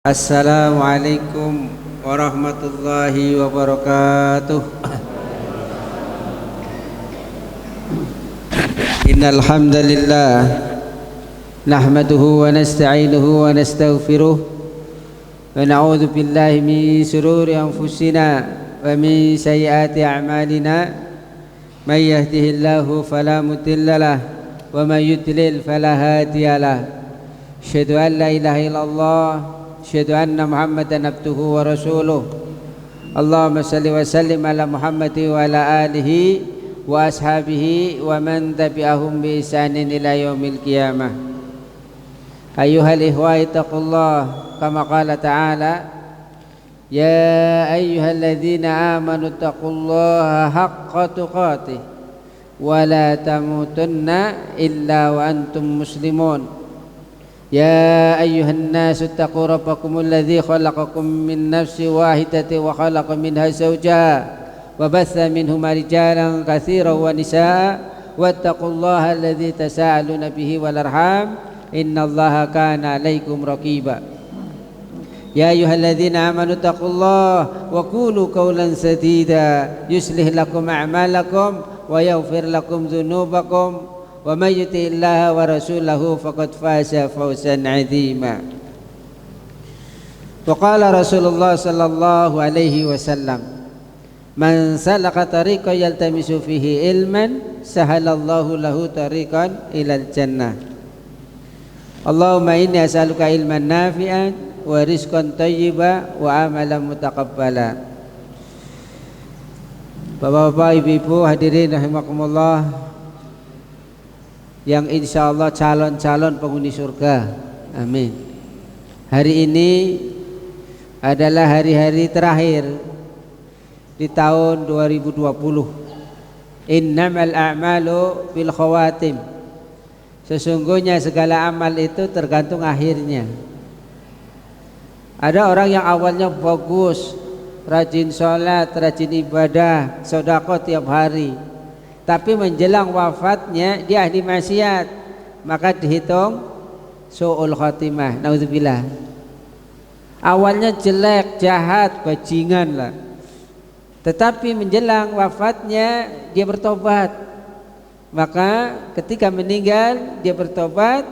Assalamualaikum warahmatullahi wabarakatuh. Innal hamdalillah nahmaduhu wa nasta'inuhu wa nastaghfiruh wa na'udzu billahi min shururi anfusina wa min sayyiati a'malina may yahdihillahu fala mudilla lahu wa may yudlil fala hadiya lahu. Asyhadu an la ilaha illallah asyhadu anna Muhammadan abduhu wa rasuluh. Allahumma salli wa sallim ala Muhammadin wa ala alihi wa ashabihi wa man tabi'ahum bi ihsanin ila yaumil qiyamah. Ayyuhal ihwa ittaqullah kama qala ta'ala ya ayyuhalladzina amanu taqullaha haqqa tuqatih wa la tamutunna illa wa antum muslimun. يا أيها الناس اتقوا ربكم الذي خلقكم من نفس واحدة وخلق منها زوجها وبث منهما رجالا كثيرا ونساء واتقوا الله الذي تساءلون به والأرحام إن الله كان عليكم رقيبا. يا أيها الذين آمنوا اتقوا الله وقولوا قولا سديدا يصلح لكم أعمالكم ويغفر لكم ذنوبكم ومن يطع الله ورسوله فقد فاز فوزا عظيما. وقال رسول الله صلى الله عليه وسلم من سلك طريقا يلتمس فيه علما سهل الله له طريقا إلى الجنة. اللهم إني أسألك علما نافعا ورزقا طيبا وعملا متقبلا. Bapak-bapak, ibu-ibu hadirin rahimakumullah yang insya Allah calon-calon penghuni surga, amin. Hari ini adalah hari-hari terakhir di tahun 2020. Innamal a'malu bil khawatim. Sesungguhnya segala amal itu tergantung akhirnya. Ada orang yang awalnya bagus, rajin sholat, rajin ibadah, sedekah tiap hari, tapi menjelang wafatnya dia ahli maksiat, maka dihitung su'ul khatimah, naudzubillah. Awalnya jelek, jahat, bajingan lah, tetapi menjelang wafatnya dia bertobat, maka ketika meninggal dia bertobat,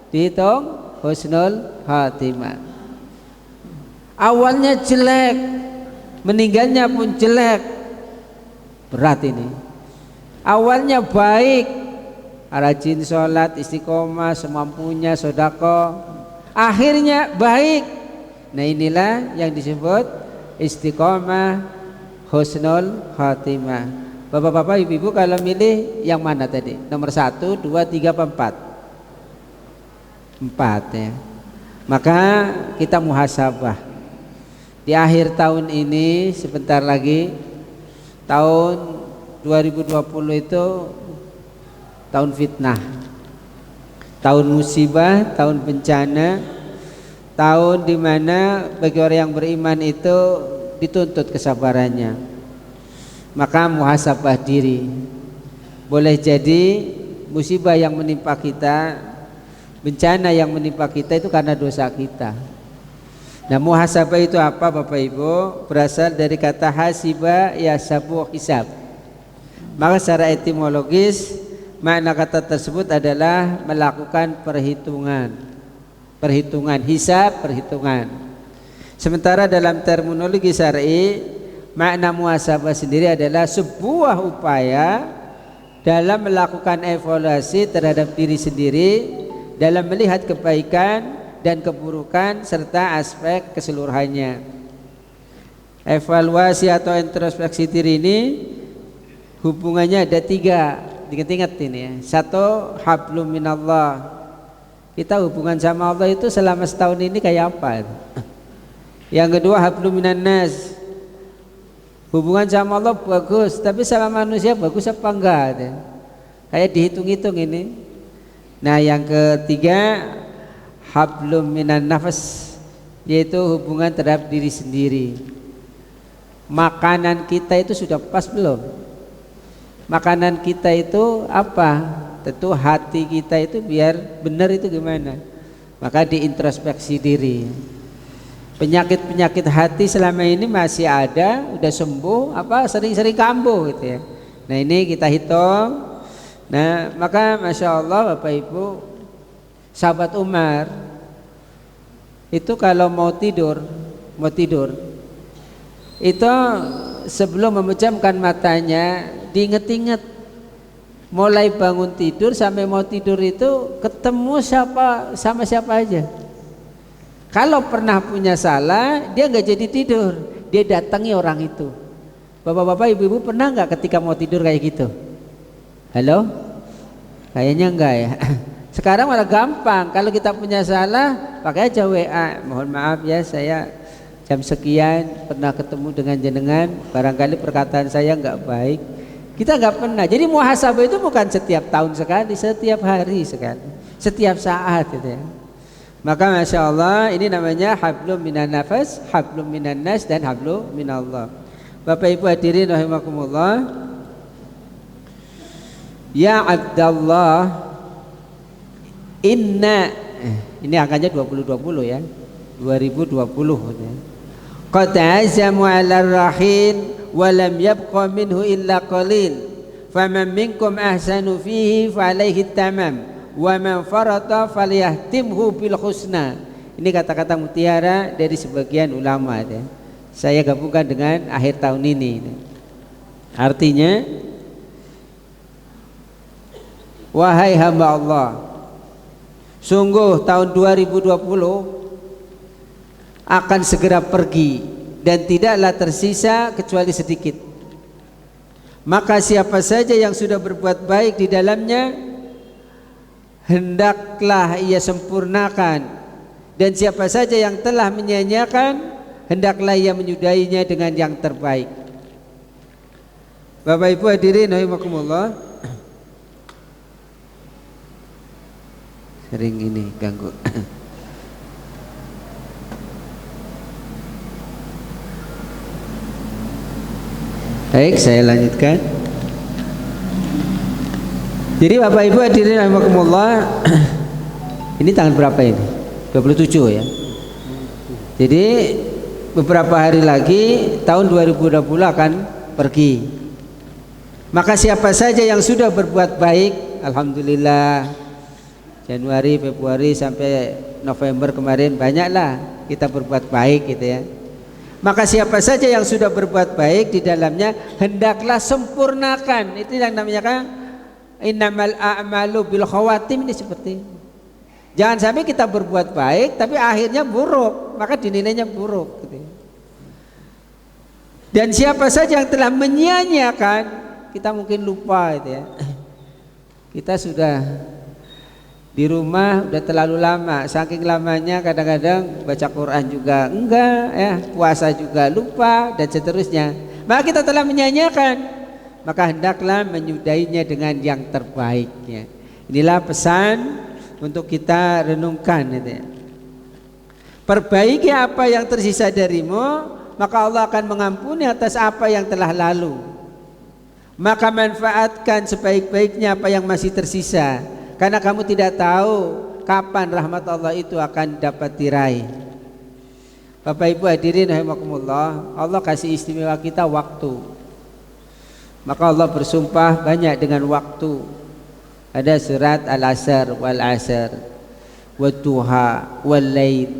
dihitung husnul khatimah. Awalnya jelek, meninggalnya pun jelek, berat ini. Awalnya baik, rajin sholat, istiqomah, semampunya, sedekah, akhirnya baik. Nah inilah yang disebut istiqomah husnul khatimah. Bapak-bapak, ibu-ibu kalau milih yang mana tadi? Nomor 1, 2, 3, 4? 4 ya. Maka kita muhasabah di akhir tahun ini, sebentar lagi tahun 2020 itu tahun fitnah, tahun musibah, tahun bencana, tahun dimana bagi orang yang beriman itu dituntut kesabarannya. Maka muhasabah diri. Boleh jadi musibah yang menimpa kita, bencana yang menimpa kita itu karena dosa kita. Nah muhasabah itu apa Bapak Ibu? Berasal dari kata hasiba yasabu hisab. Maka secara etimologis makna kata tersebut adalah melakukan perhitungan, hisab, perhitungan. Sementara dalam terminologi syar'i, makna muhasabah sendiri adalah sebuah upaya dalam melakukan evaluasi terhadap diri sendiri dalam melihat kebaikan dan keburukan serta aspek keseluruhannya. Evaluasi atau introspeksi diri ini hubungannya ada 3, ingat-ingat ini ya. 1, hablum minallah. Kita hubungan sama Allah itu selama setahun ini kayak apa? Yang kedua, hablum minan nas. Hubungan sama Allah bagus, tapi sama manusia bagus apa enggak? Kayak dihitung-hitung ini. Nah yang ketiga, hablum minan nafas, yaitu hubungan terhadap diri sendiri. Makanan kita itu sudah pas belum? Makanan kita itu apa? Tentu hati kita itu biar benar itu gimana? Maka diintrospeksi diri. penyakit-penyakit hati selama ini masih ada, udah sembuh, apa sering-sering kambuh gitu ya. Nah ini kita hitung. Nah maka Masya Allah Bapak Ibu, sahabat Umar itu kalau mau tidur itu sebelum memejamkan matanya diinget-inget, mulai bangun tidur sampai mau tidur itu ketemu sama siapa aja. Kalau pernah punya salah, dia nggak jadi tidur, dia datangi orang itu. Bapak-bapak, ibu-ibu pernah nggak ketika mau tidur kayak gitu? Halo? Kayaknya enggak ya. Sekarang malah gampang. Kalau kita punya salah, pakai aja WA. Mohon maaf ya, saya jam sekian pernah ketemu dengan jenengan. Barangkali perkataan saya nggak baik. Kita nggak pernah. Jadi muhasabah itu bukan setiap tahun sekali, setiap hari sekali, setiap saat gitu ya. Maka Masya Allah ini namanya hablum minan nafas, hablum minan nas, dan hablum minallah. Bapak Ibu hadirin rahimakumullah. Ya Abdallah, inna, ini angkanya 2020 ya, 2020 ya. Qad azamu ala rahin wa lam yabqa minhu illa qalil. Faman minkum ahsanu fihi fa alaihi tamam. Wa man farata falyahtimhu bil husna. Ini kata-kata mutiara dari sebagian ulama ya. Saya gabungkan dengan akhir tahun ini. Artinya, wahai hamba Allah, sungguh tahun 2020 akan segera pergi dan tidaklah tersisa kecuali sedikit. Maka siapa saja yang sudah berbuat baik di dalamnya, hendaklah ia sempurnakan, dan siapa saja yang telah menyia-nyiakan, hendaklah ia menyudahinya dengan yang terbaik. Bapak Ibu hadirin rahimakumullah, sering ini ganggu. Baik, saya lanjutkan. Jadi Bapak Ibu hadirin rahimakumullah, ini tanggal berapa ini? 27 ya. Jadi beberapa hari lagi tahun 2020 akan pergi. Maka siapa saja yang sudah berbuat baik, alhamdulillah, Januari, Februari sampai November kemarin banyaklah kita berbuat baik gitu ya. Maka siapa saja yang sudah berbuat baik di dalamnya, hendaklah sempurnakan. Itu yang namanya kan innamal a'malu bil khawatim, ini seperti ini. Jangan sampai kita berbuat baik tapi akhirnya buruk, maka dinilainya buruk gitu. Dan siapa saja yang telah menyia-nyiakan, kita mungkin lupa gitu ya. Kita sudah di rumah udah terlalu lama, saking lamanya kadang-kadang baca Quran juga enggak ya, puasa juga lupa dan seterusnya. Maka kita telah menyia-nyiakan, maka hendaklah menyudahinya dengan yang terbaiknya. Inilah pesan untuk kita renungkan gitu ya. Perbaiki apa yang tersisa darimu, maka Allah akan mengampuni atas apa yang telah lalu. Maka manfaatkan sebaik-baiknya apa yang masih tersisa, karena kamu tidak tahu kapan rahmat Allah itu akan dapat diraih. Bapak Ibu hadirin rahimakumullah, Allah kasih istimewa kita waktu. Maka Allah bersumpah banyak dengan waktu. Ada surat Al-Asr, wal asr, wadduha, wal lail.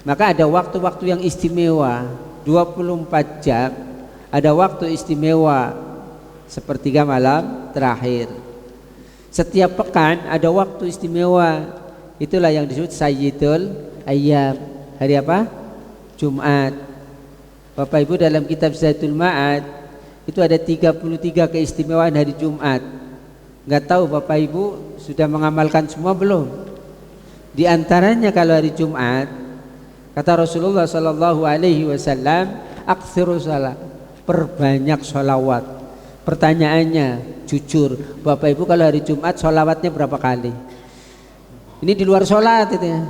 Maka ada waktu-waktu yang istimewa, 24 jam. Ada waktu istimewa, sepertiga malam terakhir. Setiap pekan ada waktu istimewa. Itulah yang disebut Sayyidul Ayyam. Hari apa? Jumat. Bapak Ibu dalam kitab Zadul Ma'ad itu ada 33 keistimewaan hari Jumat. Enggak tahu Bapak Ibu sudah mengamalkan semua belum? Di antaranya kalau hari Jumat, kata Rasulullah sallallahu alaihi wasallam, aktsiru shalah, perbanyak sholawat. Pertanyaannya, jujur, Bapak Ibu kalau hari Jumat sholawatnya berapa kali? Ini di luar sholat itu ya.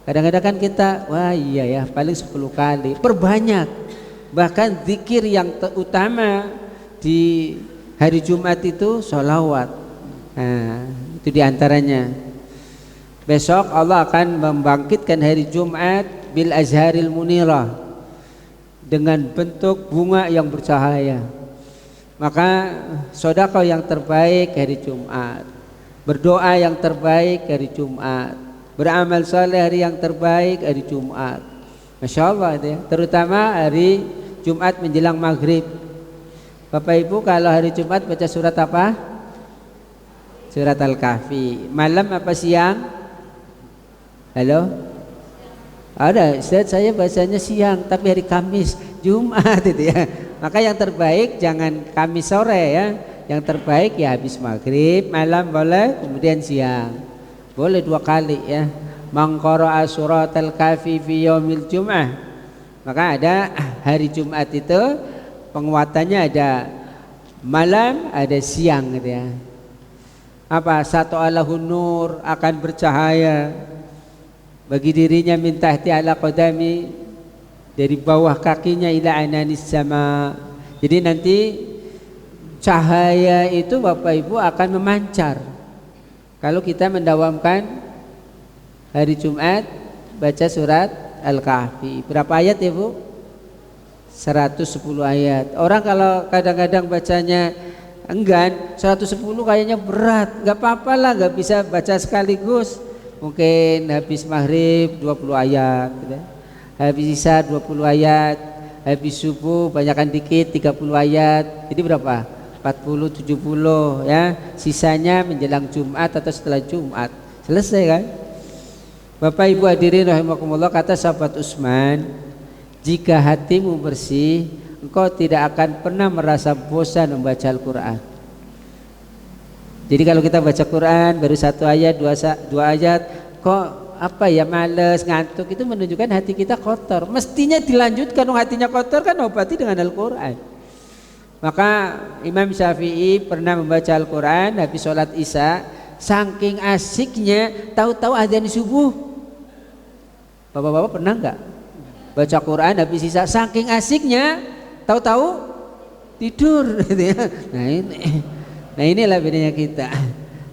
Kadang-kadang kan kita, wah iya ya, paling 10 kali. Perbanyak. Bahkan zikir yang utama di hari Jumat itu sholawat. Nah, itu diantaranya. Besok Allah akan membangkitkan hari Jumat bil azharil munirah, dengan bentuk bunga yang bercahaya. Maka sedekah yang terbaik hari Jumat, berdoa yang terbaik hari Jumat, beramal saleh hari yang terbaik hari Jumat. Masya Allah itu ya. Terutama hari Jumat menjelang maghrib. Bapak Ibu kalau hari Jumat baca surat apa? Surat Al-Kahfi. Malam apa siang? Halo? Ada, Ustaz, saya bacanya siang tapi hari Kamis, Jumat itu ya. Maka yang terbaik jangan Kamis sore ya. Yang terbaik ya habis maghrib, malam boleh, kemudian siang. Boleh 2 kali ya. Man qara'a surat Al-Kahfi fi yaumil Jum'ah. Maka ada hari Jumat itu penguatannya ada malam, ada siang gitu ya. Apa? Satu alahun nur, akan bercahaya bagi dirinya min tahti ala qadami, dari bawah kakinya ila ananis sama. Jadi nanti cahaya itu Bapak Ibu akan memancar kalau kita mendawamkan hari Jumat baca surat Al-Kahfi. Berapa ayat ya Bu? 110 ayat. Orang kalau kadang-kadang bacanya enggan, 110 kayaknya berat. Gak apa-apa lah, gak bisa baca sekaligus. Mungkin habis maghrib 20 ayat gitu. Habis isya 20 ayat, habis subuh banyakkan dikit 30 ayat. Jadi berapa? 40, 70 ya. Sisanya menjelang Jumat atau setelah Jumat. Selesai kan? Bapak Ibu hadirin rahimakumullah, kata sahabat Utsman, jika hatimu bersih, engkau tidak akan pernah merasa bosan membaca Al-Quran. Jadi kalau kita baca Quran baru 1 ayat, 2 ayat, kok apa ya males, ngantuk, itu menunjukkan hati kita kotor. Mestinya dilanjutkan, hatinya kotor kan obati dengan Al-Quran. Maka Imam Syafi'i pernah membaca Al-Quran habis sholat isya, saking asiknya tahu-tahu adzan subuh. Bapak-bapak pernah nggak baca Quran habis isya, saking asiknya tahu-tahu tidur gitu ya. Nah inilah bedanya kita.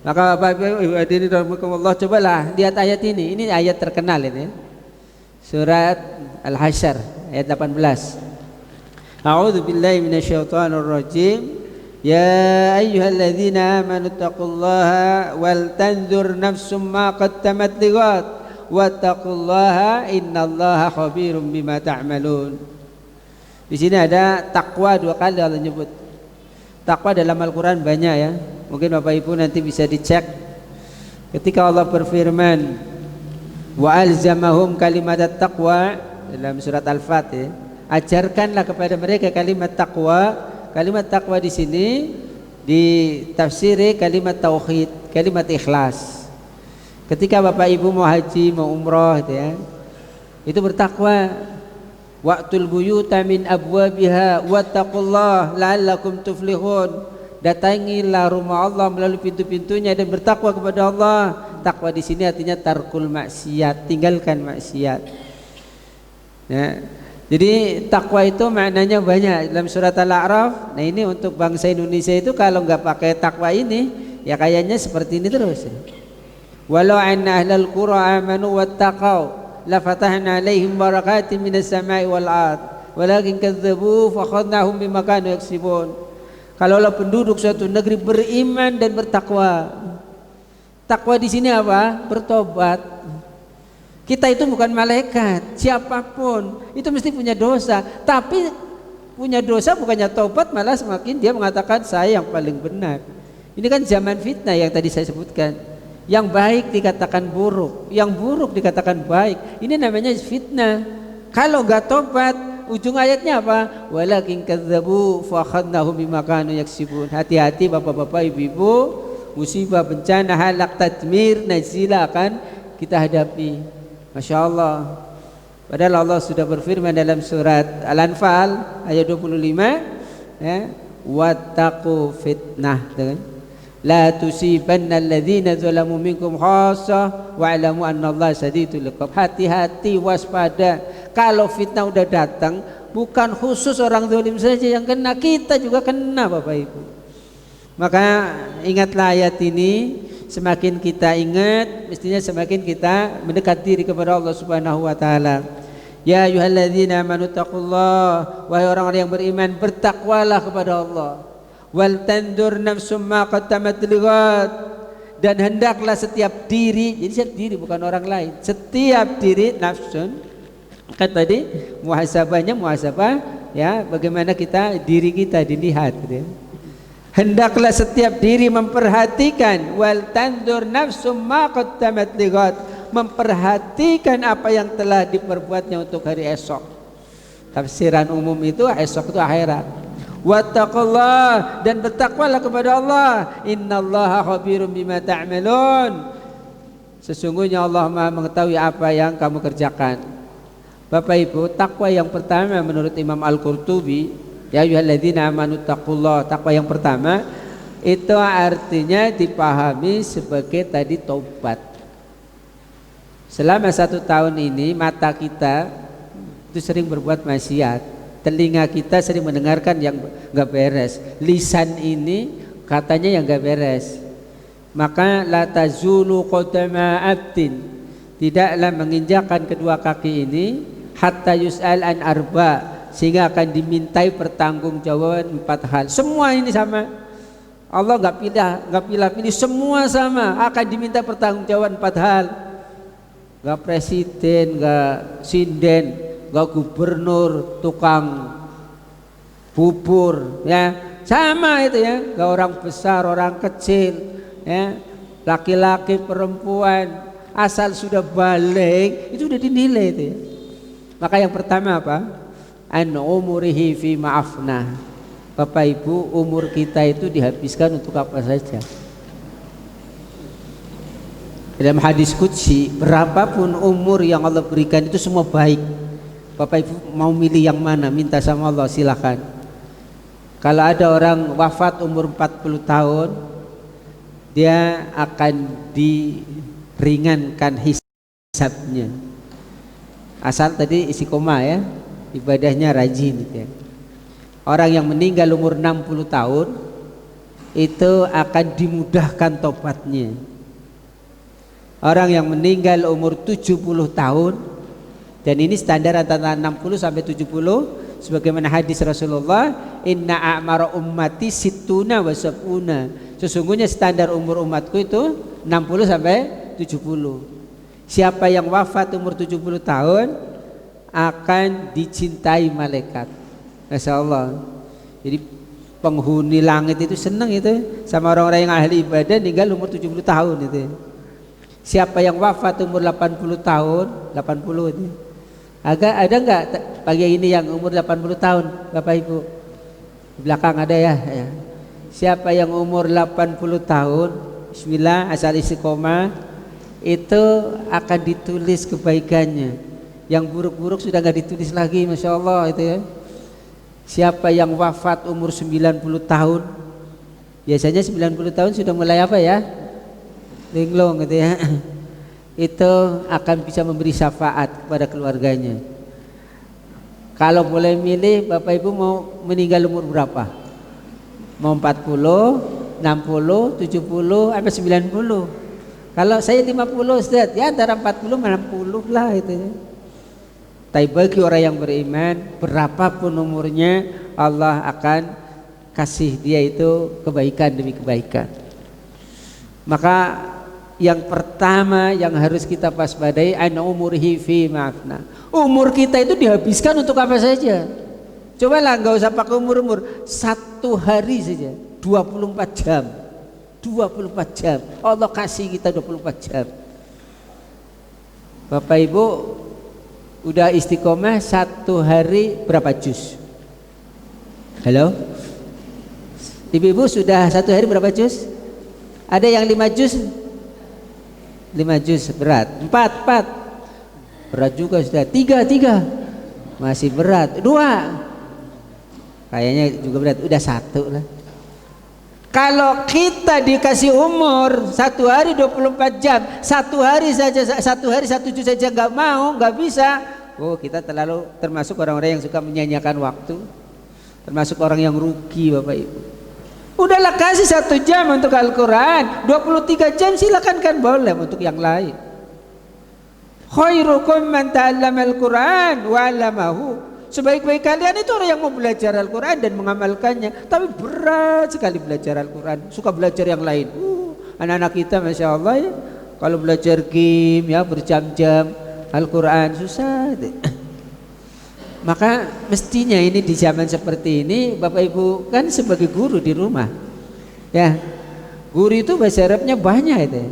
Maka Bapak Ibu hadirin rahimakumullah, cobalah lihat ayat ini. Ini ayat terkenal ini. Surat Al-Hasyr ayat 18. A'udzu billahi minasyaitonir rajim. Ya ayyuhalladzina amanu taqullaha wal tanzur nafsum ma qaddamat lighad wattaqullaha innallaha khabirum bima ta'malun. Di sini ada takwa 2 kali Allah nyebut. Takwa dalam Al-Quran banyak ya. Mungkin Bapak Ibu nanti bisa dicek. Ketika Allah berfirman, wa alzamahum kalimat taqwa dalam surat Al-Fatih, ajarkanlah kepada mereka kalimat takwa. Kalimat takwa di sini ditafsiri kalimat tauhid, kalimat ikhlas. Ketika Bapak Ibu mau haji, mau umroh gitu ya, itu bertakwa. Waqtul buyuta min abwabiha wattaqullah la'allakum tuflihun. Datangilah rumah Allah melalui pintu-pintunya dan bertakwa kepada Allah. Takwa di sini artinya tarkul maksiat, tinggalkan maksiat. Ya. Jadi takwa itu maknanya banyak dalam surat Al-A'raf. Nah ini untuk bangsa Indonesia itu kalau nggak pakai takwa ini ya kayaknya seperti ini terus. Walau anna ahlal qura amanu wattaqau la fatahna alaihim barakatin minas sama'i wal ard walakin kadzdzabu fa akhadnahum bima kanu yaksibun. Kalaulah penduduk suatu negeri beriman dan bertakwa. Takwa di sini apa? Bertobat. Kita itu bukan malaikat, siapapun itu mesti punya dosa. Tapi punya dosa bukannya tobat, malah semakin dia mengatakan saya yang paling benar. Ini kan zaman fitnah yang tadi saya sebutkan. Yang baik dikatakan buruk, yang buruk dikatakan baik. Ini namanya fitnah. Kalau nggak tobat, ujung ayatnya apa? Walakin kadzdzabu fa akhadnahum bima kanu yaksibun. Hati-hati bapak-bapak, ibu-ibu, musibah, bencana, halak, tadmir, nazilah akan kita hadapi. Masya Allah. Padahal Allah sudah berfirman dalam surat Al-Anfal ayat 25 ya, wattaqu fitnah, la tusibanna alladhina zalamu minkum khassah wa'lamu annallaha shadidul iqab. Hati-hati, waspada. Kalau fitnah udah datang, bukan khusus orang zalim saja yang kena, kita juga kena Bapak Ibu. Maka ingatlah ayat ini, semakin kita ingat, mestinya semakin kita mendekat diri kepada Allah Subhanahu wa taala. Ya ayyuhalladzina amanu taqullah, wahai orang-orang yang beriman, bertakwalah kepada Allah. Wal tandur nafsum ma qaddamat lighad, dan hendaklah setiap diri, jadi setiap diri bukan orang lain, setiap diri nafsun, kan tadi muhasabah ya, bagaimana kita diri kita dilihat gitu ya. Hendaklah setiap diri memperhatikan, wal tandur nafsum ma qaddamat lighad, memperhatikan apa yang telah diperbuatnya untuk hari esok. Tafsiran umum itu esok itu akhirat. Wattaqullah, dan bertakwalah kepada Allah. Innallaha khabirum bima ta'malun, sesungguhnya Allah Maha mengetahui apa yang kamu kerjakan. Bapak Ibu, takwa yang pertama menurut Imam Al-Qurtubi, ya ayyuhalladzina amanu taqullah, takwa yang pertama itu artinya dipahami sebagai tadi taubat. Selama 1 tahun ini mata kita itu sering berbuat maksiat, telinga kita sering mendengarkan yang gak beres, lisan ini katanya yang gak beres. Maka la tazulu qadama abdin, tidaklah menginjakkan kedua kaki ini hatta yus'al an arba, sehingga akan dimintai pertanggungjawaban 4 hal. Semua ini sama. Allah nggak pilih, semua sama, akan diminta pertanggungjawaban 4 hal. Nggak presiden, nggak sinden, nggak gubernur, tukang bubur, ya sama itu ya. Nggak orang besar, orang kecil, ya laki-laki, perempuan, asal sudah balik itu udah dinilai itu ya. Maka yang pertama apa? An umurihi fi ma'afna. Bapak Ibu, umur kita itu dihabiskan untuk apa saja. Dalam hadis qudsi, berapapun umur yang Allah berikan itu semua baik. Bapak Ibu mau milih yang mana, minta sama Allah, silakan. Kalau ada orang wafat umur 40 tahun, dia akan diringankan hisabnya, asal tadi istiqomah ya, ibadahnya rajin gitu ya. Orang yang meninggal umur 60 tahun itu akan dimudahkan tobatnya. Orang yang meninggal umur 70 tahun, dan ini standar antara 60 sampai 70, sebagaimana hadis Rasulullah, inna a'mara ummati sittuna wa sab'una, sesungguhnya standar umur umatku itu 60 sampai 70. Siapa yang wafat umur 70 tahun akan dicintai malaikat. Masya Allah. Jadi penghuni langit itu senang itu sama orang-orang yang ahli ibadah tinggal umur 70 tahun itu. Siapa yang wafat umur 80 tahun, 80 itu. Ada enggak pagi ini yang umur 80 tahun, Bapak Ibu? Di belakang ada ya. Siapa yang umur 80 tahun, bismillah, asal istiqomah, itu akan ditulis kebaikannya. Yang buruk-buruk sudah enggak ditulis lagi, Masya Allah itu ya. Siapa yang wafat umur 90 tahun, biasanya 90 tahun sudah mulai apa ya, linglung gitu ya, itu akan bisa memberi syafaat kepada keluarganya. Kalau boleh milih, Bapak Ibu mau meninggal umur berapa? Mau 40, 60, 70, apa 90? Kalau saya 50 Ustaz, ya antara 40 60 lah itu ya. Tapi bagi orang yang beriman, berapapun umurnya, Allah akan kasih dia itu kebaikan demi kebaikan. Maka yang pertama yang harus kita waspadai, an umurihi fi ma'afna. Umur kita itu dihabiskan untuk apa saja. Cobalah enggak usah pakai umur-umur, 1 hari saja 24 jam. 24 jam. Allah kasih kita 24 jam. Bapak Ibu udah istiqomah 1 hari berapa juz? Halo? Ibu-ibu sudah 1 hari berapa juz? Ada yang 5 juz? 5 juz berat. 4 berat juga sudah. 3 masih berat. 2 kayaknya juga berat. Udah 1 lah. Kalau kita dikasih umur 1 hari 24 jam, 1 hari saja, 1 hari 1 juz saja nggak mau, nggak bisa. Oh, kita termasuk orang-orang yang suka menyanyiakan waktu, termasuk orang yang rugi, Bapak Ibu. Udahlah kasih 1 jam untuk Al-Quran, 23 jam silakan kan boleh untuk yang lain. Khairukum man ta'allama al-Quran wa 'allamahu. Sebaik-baik kalian itu orang yang mau belajar Al-Quran dan mengamalkannya. Tapi berat sekali belajar Al-Quran, suka belajar yang lain. Anak-anak kita Masya Allah ya, kalau belajar game ya berjam-jam, Al-Quran susah deh. Maka mestinya ini di zaman seperti ini Bapak Ibu kan sebagai guru di rumah ya, guru itu bahasa Arabnya banyak itu ya.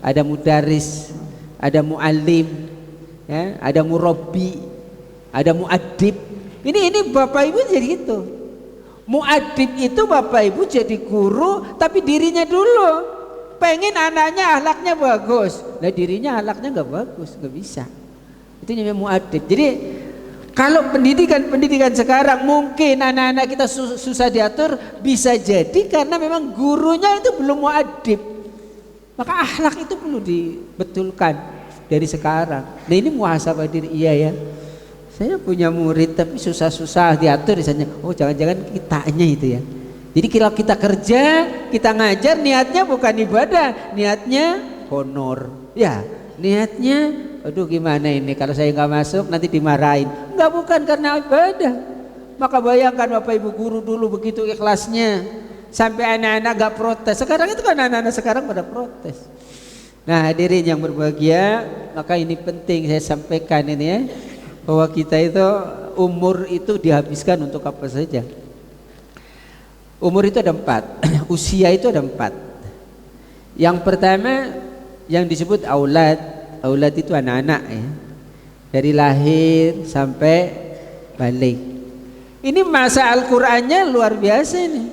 Ada mudaris, ada muallim ya, ada murabbi, ada muaddib. Ini Bapak Ibu jadi itu. Muaddib itu Bapak Ibu jadi guru tapi dirinya dulu pengen anaknya akhlaknya bagus, nah dirinya akhlaknya nggak bagus, nggak bisa. Itu namanya muaddib. Jadi kalau pendidikan sekarang mungkin anak-anak kita susah diatur, bisa jadi karena memang gurunya itu belum muaddib. Maka akhlak itu perlu dibetulkan dari sekarang. Nah ini muhasabah diri. Iya ya, saya punya murid tapi susah-susah diatur misalnya. Oh jangan-jangan kitanya itu ya. Jadi kalau kita kerja, kita ngajar, niatnya bukan ibadah, niatnya honor. Ya, niatnya, aduh gimana ini kalau saya nggak masuk nanti dimarahin. Enggak, bukan karena ibadah. Maka bayangkan Bapak Ibu guru dulu begitu ikhlasnya, sampai anak-anak nggak protes. Sekarang itu kan anak-anak sekarang pada protes. Nah hadirin yang berbahagia, maka ini penting saya sampaikan ini ya, bahwa kita itu umur itu dihabiskan untuk apa saja. Umur itu ada 4, usia itu ada 4. Yang pertama yang disebut aulad. Aulad itu anak-anak ya, dari lahir sampai balik. Ini masa Al-Qur'annya luar biasa ini.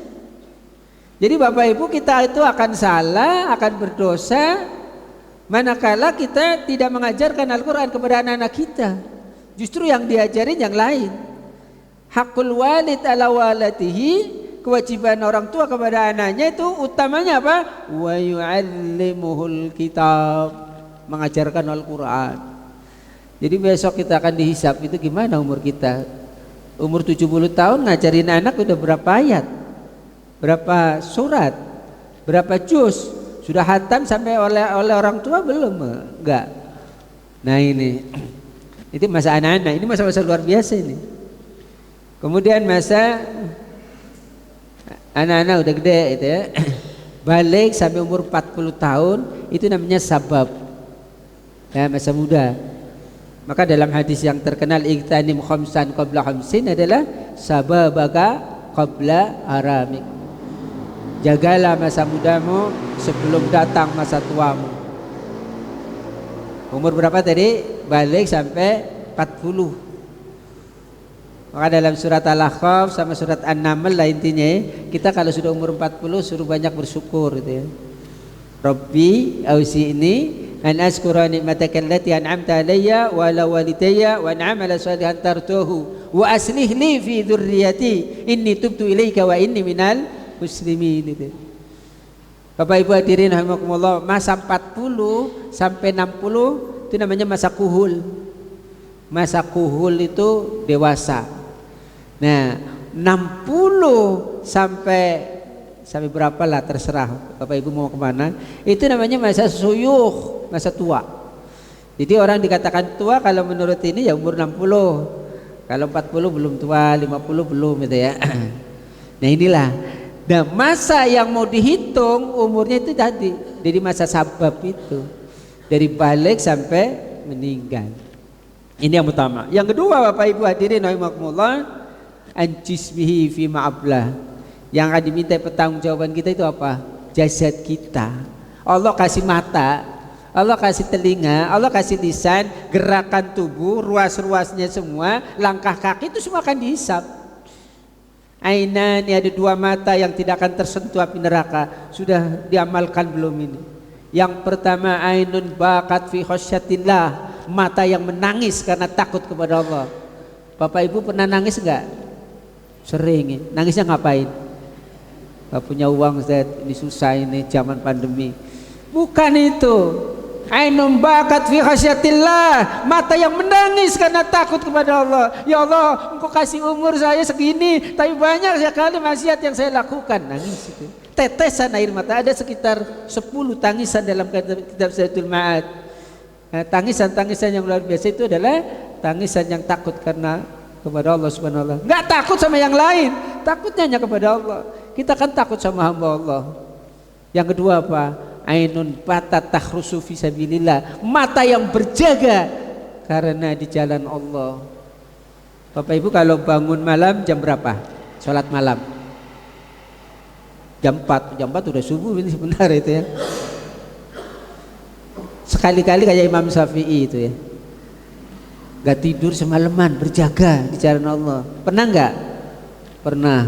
Jadi Bapak Ibu kita itu akan salah, akan berdosa manakala kita tidak mengajarkan Al-Qur'an kepada anak-anak kita. Justru yang diajarin yang lain. Hakul walid ala walatihi, kewajiban orang tua kepada anaknya itu utamanya apa? Wa yu'allimuhul kitab, mengajarkan Al-Quran. Jadi besok kita akan dihisab itu gimana umur kita. Umur 70 tahun ngajarin anak udah berapa ayat, berapa surat, berapa juz, sudah hatam sampai oleh orang tua belum? Enggak. Nah ini itu masa anak-anak, ini masa-masa luar biasa ini. Kemudian masa anak-anak udah gede itu ya, balik sampai umur 40 tahun itu namanya sabab ya, masa muda. Maka dalam hadis yang terkenal igtanim khamsan qabla khamsin adalah sababaka qabla haramik. Jagalah masa mudamu sebelum datang masa tuamu. Umur berapa tadi? Balik sampai 40. Maka dalam surat Al-Ahqaf sama surat An-Naml lah intinya ya, kita kalau sudah umur 40 suruh banyak bersyukur gitu ya. Rabbi auzi'ni an azkura ni'mataka allati an'amta alayya wa ala walidayya wa an a'mala shalihan tardahu wa aslih li fi dzurriyyati inni tubtu ilaika wa inni minal muslimin gitu. Bapak Ibu hadirin rahimakumullah, masa 40 sampai 60 itu namanya masa kuhul. Masa kuhul itu dewasa. Nah 60 sampai berapa lah terserah Bapak Ibu mau kemana, itu namanya masa suyuh, masa tua. Jadi orang dikatakan tua kalau menurut ini ya umur 60. Kalau 40 belum tua, 50 belum gitu ya. Nah inilah. Nah masa yang mau dihitung umurnya itu tadi, dari masa sabab itu, dari balik sampai meninggal. Ini yang pertama. Yang kedua Bapak Ibu hadirin rahimakumullah, anjisbihi fi ma'ablah. Yang akan diminta pertanggungjawaban kita itu apa? Jasad kita. Allah kasih mata, Allah kasih telinga, Allah kasih lisan, gerakan tubuh, ruas-ruasnya semua, langkah kaki itu semua akan dihisab. Ainani, ada 2 mata yang tidak akan tersentuh api neraka. Sudah diamalkan belum ini? Yang pertama ainun bakat fi khasyatillah, mata yang menangis karena takut kepada Allah. Bapak Ibu pernah nangis enggak? Sering. Nangisnya ngapain? Gak punya uang, Ustaz, ini susah, ini zaman pandemi. Bukan itu. Ainun bakat fi khasyatillah, mata yang menangis karena takut kepada Allah. Ya Allah, Engkau kasih umur saya segini, tapi banyak sekali maksiat yang saya lakukan. Nangis itu. Tetesan air mata, ada sekitar 10 tangisan dalam kitab Zadul Ma'ad. Nah, tangisan-tangisan yang luar biasa itu adalah tangisan yang takut karena kepada Allah Subhanahu wa taala. Enggak takut sama yang lain, takutnya hanya kepada Allah. Kita kan takut sama hamba Allah. Yang kedua apa? Ainun batat takhrusu fi sabilillah, mata yang berjaga karena di jalan Allah. Bapak Ibu kalau bangun malam jam berapa? Sholat malam jam 4 udah subuh ini sebentar itu ya. Sekali-kali kayak Imam Syafi'i itu ya, gak tidur semalaman berjaga di jalan Allah. Pernah nggak? Pernah.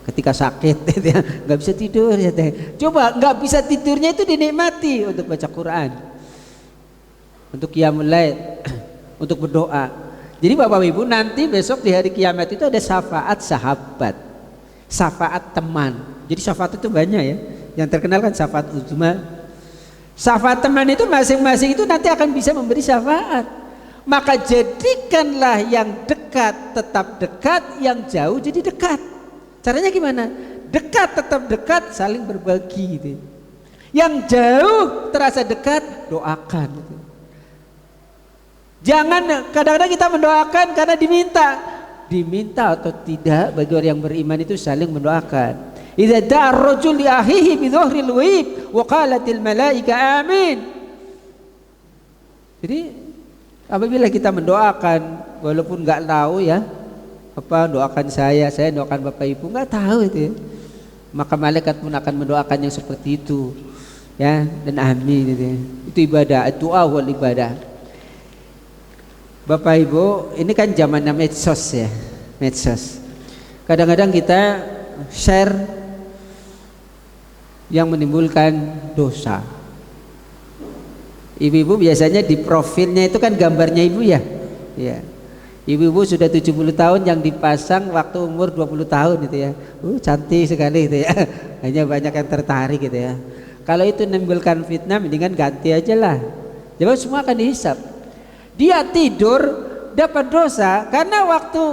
Ketika sakit ya, nggak bisa tidur ya teh. Coba nggak bisa tidurnya itu dinikmati untuk baca Quran, untuk qiyamul lail, untuk berdoa. Jadi Bapak Ibu nanti besok di hari kiamat itu ada syafaat sahabat, syafaat teman. Jadi syafaat itu banyak ya. Yang terkenal kan syafaat uzma. Syafaat teman itu masing-masing itu nanti akan bisa memberi syafaat. Maka jadikanlah yang dekat tetap dekat, yang jauh jadi dekat. Caranya gimana? Dekat tetap dekat, saling berbagi gitu. Yang jauh terasa dekat, doakan gitu. Jangan kadang-kadang kita mendoakan karena diminta atau tidak, bagi orang yang beriman itu saling mendoakan. Idza da'a ar-rajul li akhihi bi dhahril ghaib wa qalatil malaika amin. Jadi apabila kita mendoakan walaupun enggak tahu ya, apa doakan saya doakan Bapak Ibu, nggak tahu itu ya. Maka malaikat pun akan mendoakan yang seperti itu ya, dan amin gitu ya. Itu ibadah, doa wal ibadah. Bapak Ibu, ini kan zamannya medsos ya, medsos. Kadang-kadang kita share yang menimbulkan dosa. Ibu-ibu biasanya di profilnya itu kan gambarnya ibu ya, ya. Ibu-ibu sudah 70 tahun yang dipasang waktu umur 20 tahun gitu ya. Cantik sekali gitu ya. Hanya banyak yang tertarik gitu ya. Kalau itu menimbulkan fitnah, mendingan ganti aja lah. Jadi semua akan dihisap. Dia tidur dapat dosa karena waktu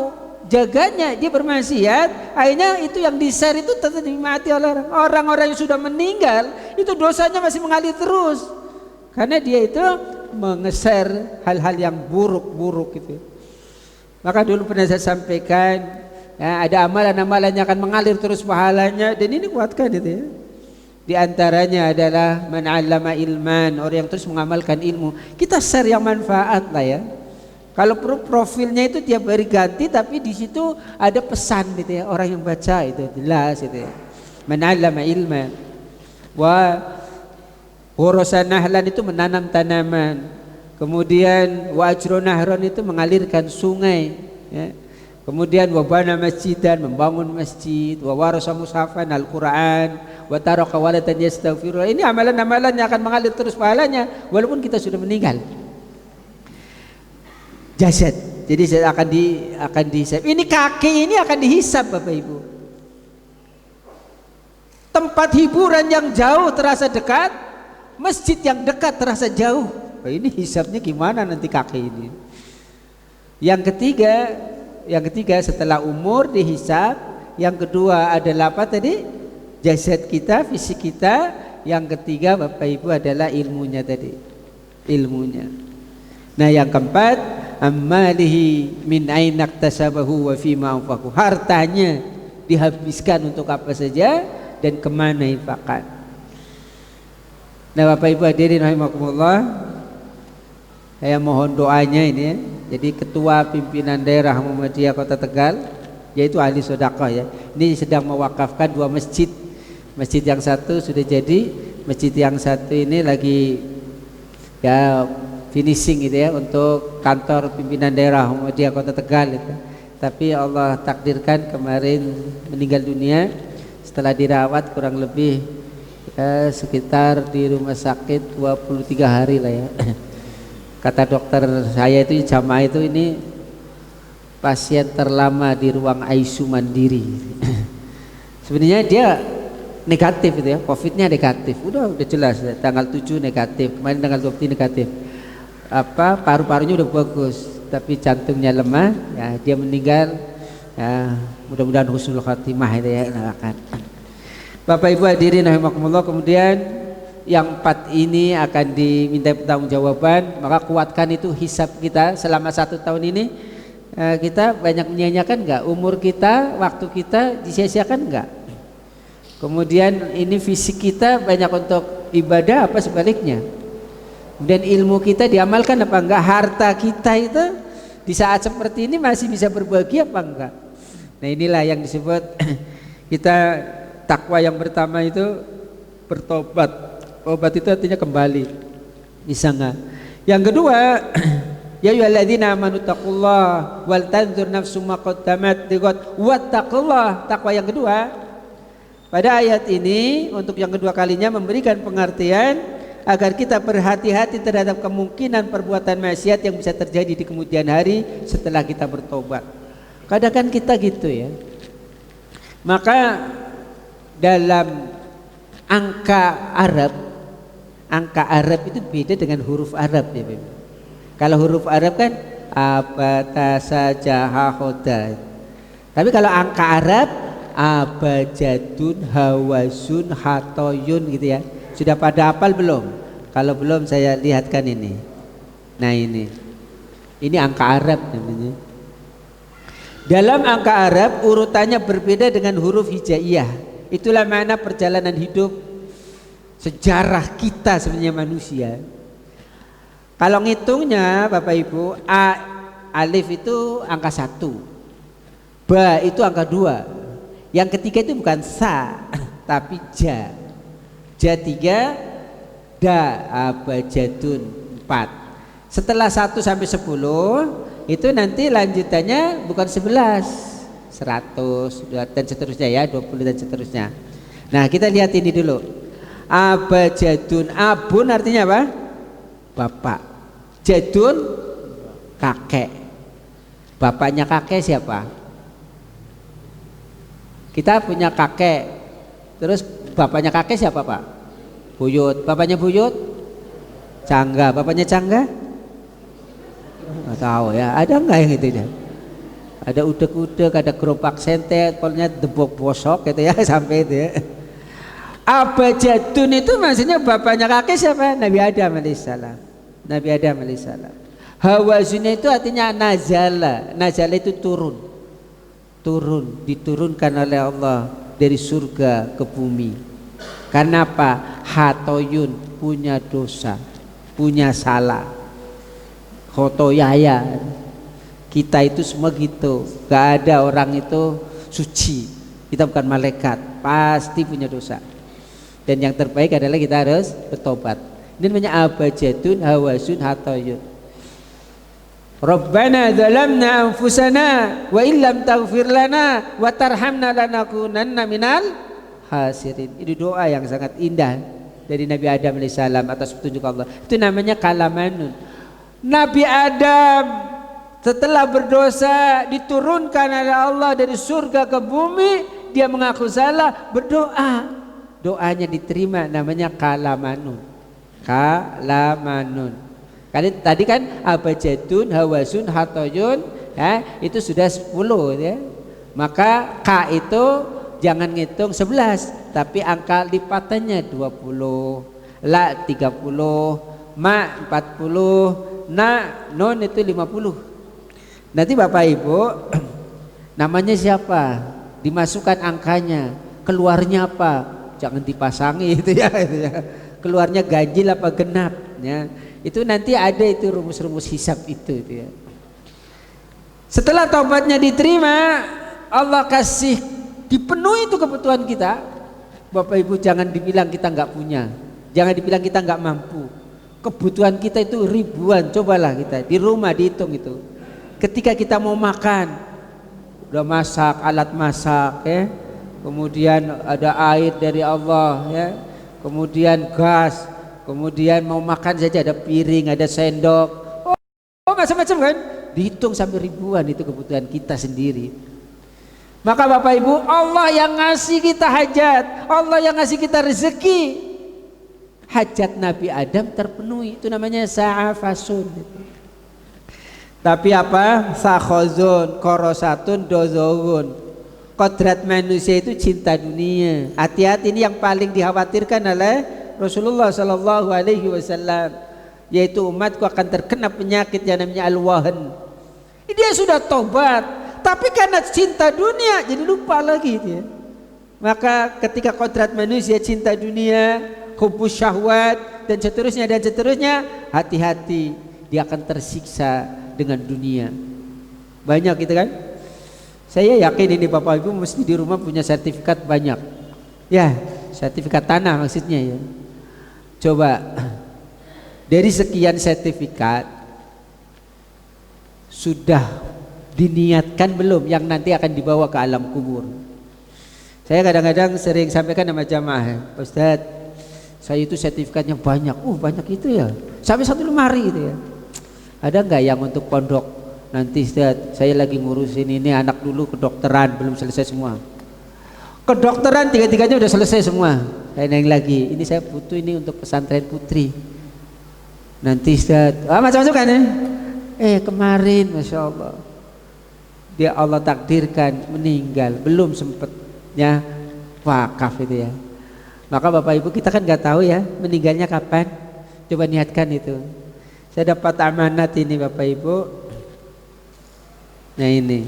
jaganya dia bermaksiat, akhirnya itu yang di-share itu tetap dimati oleh orang-orang yang sudah meninggal. Itu dosanya masih mengalir terus karena dia itu nge-share hal-hal yang buruk-buruk gitu. Maka dulu pernah saya sampaikan ya, ada amalan-amalan yang akan mengalir terus pahalanya, dan ini kuatkan itu ya. Di antaranya adalah man 'allama ilman, orang yang terus mengamalkan ilmu. Kita share yang manfaat lah ya. Kalau profilnya itu tiap hari ganti, tapi di situ ada pesan gitu ya, orang yang baca itu jelas itu ya. Man 'allama ilman wa ghurasa nahlan, itu menanam tanaman. Kemudian wa ajrun nahron, itu mengalirkan sungai ya. Kemudian wa bana masjidan, membangun masjid. Wa warasa mushafan Al-Quran. Wa taraka walatan yastaghfiru. Ini amalan-amalan yang akan mengalir terus pahalanya walaupun kita sudah meninggal. Jasad, jadi akan dihisab. Ini kaki ini akan dihisab Bapak Ibu. Tempat hiburan yang jauh terasa dekat, masjid yang dekat terasa jauh. Ini hisabnya gimana nanti kaki ini? Yang ketiga setelah umur dihisab. Yang kedua adalah apa tadi? Jasad kita, fisik kita. Yang ketiga Bapak Ibu adalah ilmunya tadi, ilmunya. Nah yang keempat, ammalihi min ainak tasabahu wa fima anfaqu, hartanya dihabiskan untuk apa saja dan kemana infakkan. Nah Bapak Ibu hadirin rahimakumullah, saya mohon doanya ini ya. Jadi ketua pimpinan daerah Muhammadiyah Kota Tegal, yaitu ahli sedekah ya, ini sedang mewakafkan 2 masjid. Masjid yang satu sudah jadi, masjid yang satu ini lagi ya finishing gitu ya, untuk kantor pimpinan daerah Muhammadiyah Kota Tegal itu. Tapi Allah takdirkan kemarin meninggal dunia setelah dirawat kurang lebih sekitar di rumah sakit 23 hari lah ya. Kata dokter saya itu jamaah itu, ini pasien terlama di ruang ICU mandiri. Sebenarnya dia negatif itu ya, COVID-nya negatif, udah jelas tanggal 7 negatif, kemarin tanggal 20 negatif, paru-parunya udah bagus, tapi jantungnya lemah, ya dia meninggal, ya mudah-mudahan husnul khatimah itu ya. Bapak Ibu hadirin rahimakumullah, kemudian yang 4 ini akan diminta pertanggungjawaban, maka kuatkan itu hisab kita selama 1 tahun ini. Kita banyak menyia-nyiakan enggak umur kita, waktu kita disia-siakan enggak? Kemudian ini fisik kita banyak untuk ibadah apa sebaliknya? Dan ilmu kita diamalkan apa enggak? Harta kita itu di saat seperti ini masih bisa berbagi apa enggak? Nah inilah yang disebut kita takwa yang pertama itu bertobat. Tobat itu artinya kembali. Bisa enggak? Yang kedua, ya ayyuhalladzina amanu taqullaha wal tanzur nafsum ma qaddamat lighad wattaqullah. Takwa yang kedua pada ayat ini untuk yang kedua kalinya memberikan pengertian agar kita berhati-hati terhadap kemungkinan perbuatan maksiat yang bisa terjadi di kemudian hari setelah kita bertobat. Kadang kan kita gitu ya. Maka dalam angka Arab itu beda dengan huruf Arab ya. Kalau huruf Arab kan abata saja khoda. Tapi kalau angka Arab abajadun hawasun hatoyun gitu ya. Sudah pada hafal belum? Kalau belum saya lihatkan ini. Nah ini angka Arab namanya. Dalam angka Arab urutannya berbeda dengan huruf hijaiyah. Itulah makna perjalanan hidup sejarah kita sebenarnya manusia. Kalau ngitungnya Bapak Ibu, alif itu angka 1, ba itu angka 2, yang ketiga itu bukan sa tapi ja 3, da abajadun 4. Setelah 1 sampai 10 itu nanti lanjutannya bukan 11, 100 dan seterusnya ya, 20 dan seterusnya. Nah kita lihat ini dulu. Abajadun, abun artinya apa? Bapak. Jadun kakek. Bapaknya kakek siapa? Kita punya kakek. Terus bapaknya kakek siapa Pak? Buyut. Bapaknya buyut? Cangga. Bapaknya cangga? Nggak tahu ya. Ada nggak yang itu ya? Ada udek-udek, ada gerobak sentet, pokoknya debok bosok gitu ya sampai itu ya. Abajadun itu maksudnya bapaknya kakek siapa? Nabi Adam alaihissalam. Nabi Adam alaihissalam. Hawazun itu artinya nazala. Nazala itu turun, diturunkan oleh Allah dari surga ke bumi. Karena apa? Hatoyun, punya dosa, punya salah. Khotoyaya. Kita itu semua gitu. Gak ada orang itu suci. Kita bukan malaikat, pasti punya dosa. Dan yang terbaik adalah kita harus bertobat. Ini namanya abajadun hawasun hatoyun. Rabbana zalamna anfusana wa illam taghfir lana wa tarhamna lanakunanna minal hasirin. Ini doa yang sangat indah dari Nabi Adam alaihissalam atas petunjuk Allah. Itu namanya kalamanun. Nabi Adam setelah berdosa diturunkan oleh Allah dari surga ke bumi, dia mengaku salah, berdoa. Doanya diterima, namanya kalamanun. Kalamanun. Tadi kan abajadun hawasun hatoyun ya, itu sudah 10 ya. Maka K itu jangan ngitung 11, tapi angka lipatannya 20, la 30, ma 40, na non itu 50. Nanti Bapak Ibu namanya siapa? Dimasukkan angkanya, keluarnya apa? Jangan dipasangi itu ya. Keluarnya ganjil apa genap ya. Itu nanti ada itu rumus-rumus hisab itu ya. Setelah taubatnya diterima, Allah kasih dipenuhi itu kebutuhan kita. Bapak Ibu jangan dibilang kita nggak punya, jangan dibilang kita nggak mampu. Kebutuhan kita itu ribuan. Cobalah kita di rumah dihitung itu. Ketika kita mau makan, udah masak, alat masak ya. Kemudian ada air dari Allah ya, kemudian gas, kemudian mau makan saja ada piring, ada sendok, macam-macam kan, dihitung sampai ribuan itu kebutuhan kita sendiri. Maka Bapak Ibu, Allah yang ngasih kita hajat, Allah yang ngasih kita rezeki. Hajat Nabi Adam terpenuhi, itu namanya sa'afasun. Tapi apa? Sakhozun, korosatun, dozowun. Kodrat manusia itu cinta dunia. Hati-hati, ini yang paling dikhawatirkan oleh Rasulullah Sallallahu Alaihi Wasallam, yaitu umatku akan terkena penyakit yang namanya al-wahn. Dia sudah tobat, tapi karena cinta dunia jadi lupa lagi dia. Maka ketika kodrat manusia cinta dunia, hubbus syahwat dan seterusnya, hati-hati, dia akan tersiksa dengan dunia. Banyak gitu kan. Saya yakin ini Bapak Ibu mesti di rumah punya sertifikat banyak. Ya, sertifikat tanah maksudnya ya. Coba dari sekian sertifikat sudah diniatkan belum yang nanti akan dibawa ke alam kubur? Saya kadang-kadang sering sampaikan sama jamaah, Ustadz, saya itu sertifikatnya banyak. Banyak itu ya, sampai 1 lemari gitu ya. Ada nggak yang untuk pondok? Nanti Ustadz, saya lagi ngurusin ini anak dulu kedokteran, belum selesai semua. Kedokteran tiga-tiganya udah selesai semua. Saya nanya lagi, ini saya butuh ini untuk pesantren putri. Nanti Ustadz, macam-macam kan ya. Kemarin Masya Allah, dia Allah takdirkan meninggal, belum sempatnya wakaf itu ya. Maka Bapak Ibu, kita kan nggak tahu ya meninggalnya kapan. Coba niatkan itu. Saya dapat amanat ini Bapak Ibu. Nah ini,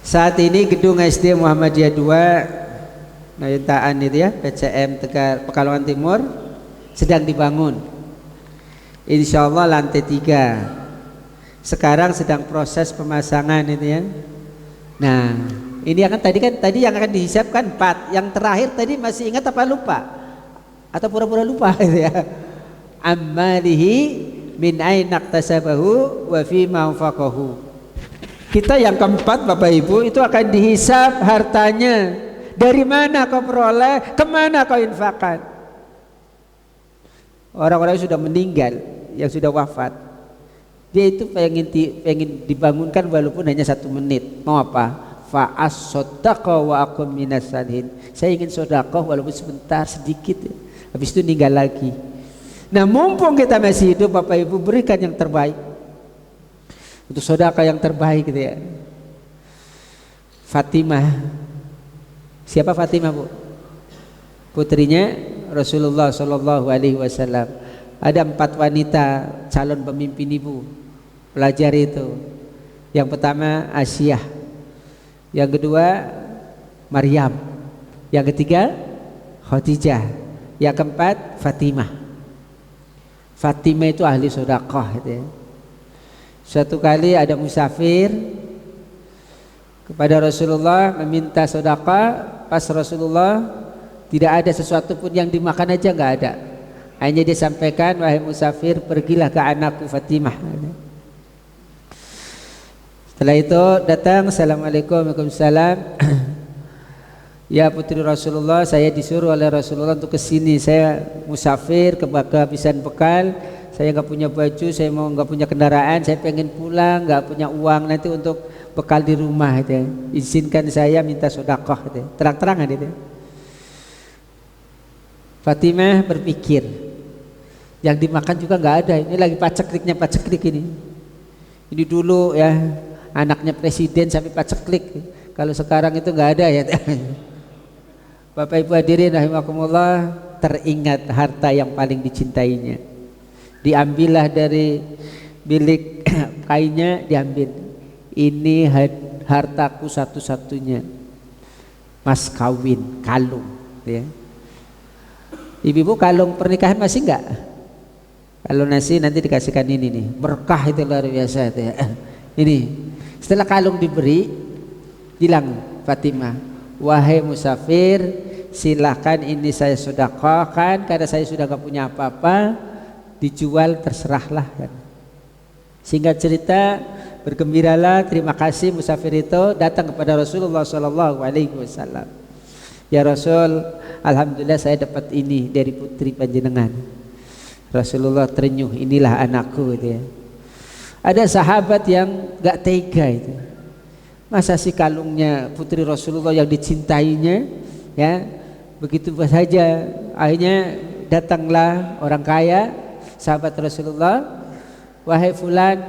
saat ini gedung SD Muhammadiyah 2 Nayuntaan itu ya, PCM Tegal Pekalongan Timur sedang dibangun. Insya Allah lantai 3. Sekarang sedang proses pemasangan itu ya. Nah ini akan tadi yang akan dihisapkan 4. Yang terakhir tadi masih ingat apa lupa? Atau pura-pura lupa gitu ya. Ammalihi min aina iktasabahu wa fi ma anfaqahu. Kita yang keempat Bapak Ibu itu akan dihisap hartanya. Dari mana kau peroleh, kemana kau infakkan. Orang-orang yang sudah meninggal, yang sudah wafat, dia itu pengen dibangunkan walaupun hanya 1 menit. Mau apa? Fa'as sodaqah wa akum minas salihin. Saya ingin sodaqah walaupun sebentar, sedikit ya. Habis itu meninggal lagi. Nah mumpung kita masih hidup Bapak Ibu, berikan yang terbaik. Untuk sodaqah yang terbaik gitu ya. Fatimah. Siapa Fatimah Bu? Putrinya Rasulullah Sallallahu Alaihi Wasallam. Ada 4 wanita calon pemimpin ibu. Pelajari itu. Yang pertama Asyah, yang kedua Maryam, yang ketiga Khadijah, yang keempat Fatimah. Fatimah itu ahli sedekah gitu ya. Suatu kali ada musafir kepada Rasulullah meminta sedekah. Pas Rasulullah tidak ada sesuatu pun yang dimakan aja nggak ada. Hanya dia sampaikan, wahai musafir, pergilah ke anakku Fatimah. Setelah itu datang, assalamualaikum, waalaikumsalam. Ya putri Rasulullah, saya disuruh oleh Rasulullah untuk kesini. Saya musafir, kehabisan bekal. Saya nggak punya baju, saya mau nggak punya kendaraan, saya pengen pulang, nggak punya uang nanti untuk bekal di rumah. Gitu. Izinkan saya minta sedekah. Gitu. Terang-terangan itu. Fatimah berpikir, yang dimakan juga nggak ada. Ini lagi pacekliknya paceklik ini. Ini dulu ya anaknya presiden sampai paceklik. Kalau sekarang itu nggak ada ya. Bapak Ibu hadirin rahimakumullah, teringat harta yang paling dicintainya. Diambillah dari bilik kainnya, diambil. Ini hartaku satu-satunya. Mas kawin, kalung, ya. Ibu-ibu kalung pernikahan masih enggak? Kalau nasi nanti dikasihkan ini nih, berkah itu luar biasa itu ya. Ini setelah kalung diberi, bilang Fatimah, wahai musafir, silahkan ini saya sedekahkan karena saya sudah gak punya apa-apa, dijual terserahlah kan. Singkat cerita, bergembiralah, terima kasih musafir itu datang kepada Rasulullah Sallallahu Alaihi Wasallam. Ya Rasul, alhamdulillah saya dapat ini dari putri panjenengan. Rasulullah terenyuh, inilah anakku gitu ya. Ada sahabat yang gak tega itu. Masa si kalungnya putri Rasulullah yang dicintainya, ya begitu saja. Akhirnya datanglah orang kaya, sahabat Rasulullah, wahai fulan,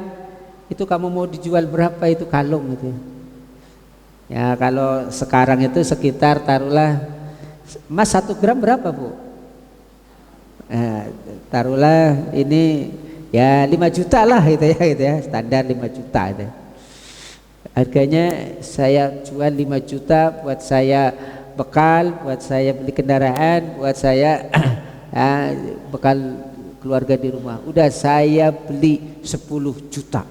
itu kamu mau dijual berapa itu kalung gitu. Ya kalau sekarang itu sekitar taruhlah emas 1 gram berapa bu? Taruhlah ini ya 5 juta lah gitu ya, standar 5 juta itu. Harganya saya jual 5 juta buat saya bekal, buat saya beli kendaraan, buat saya bekal keluarga di rumah. Udah saya beli 10 juta.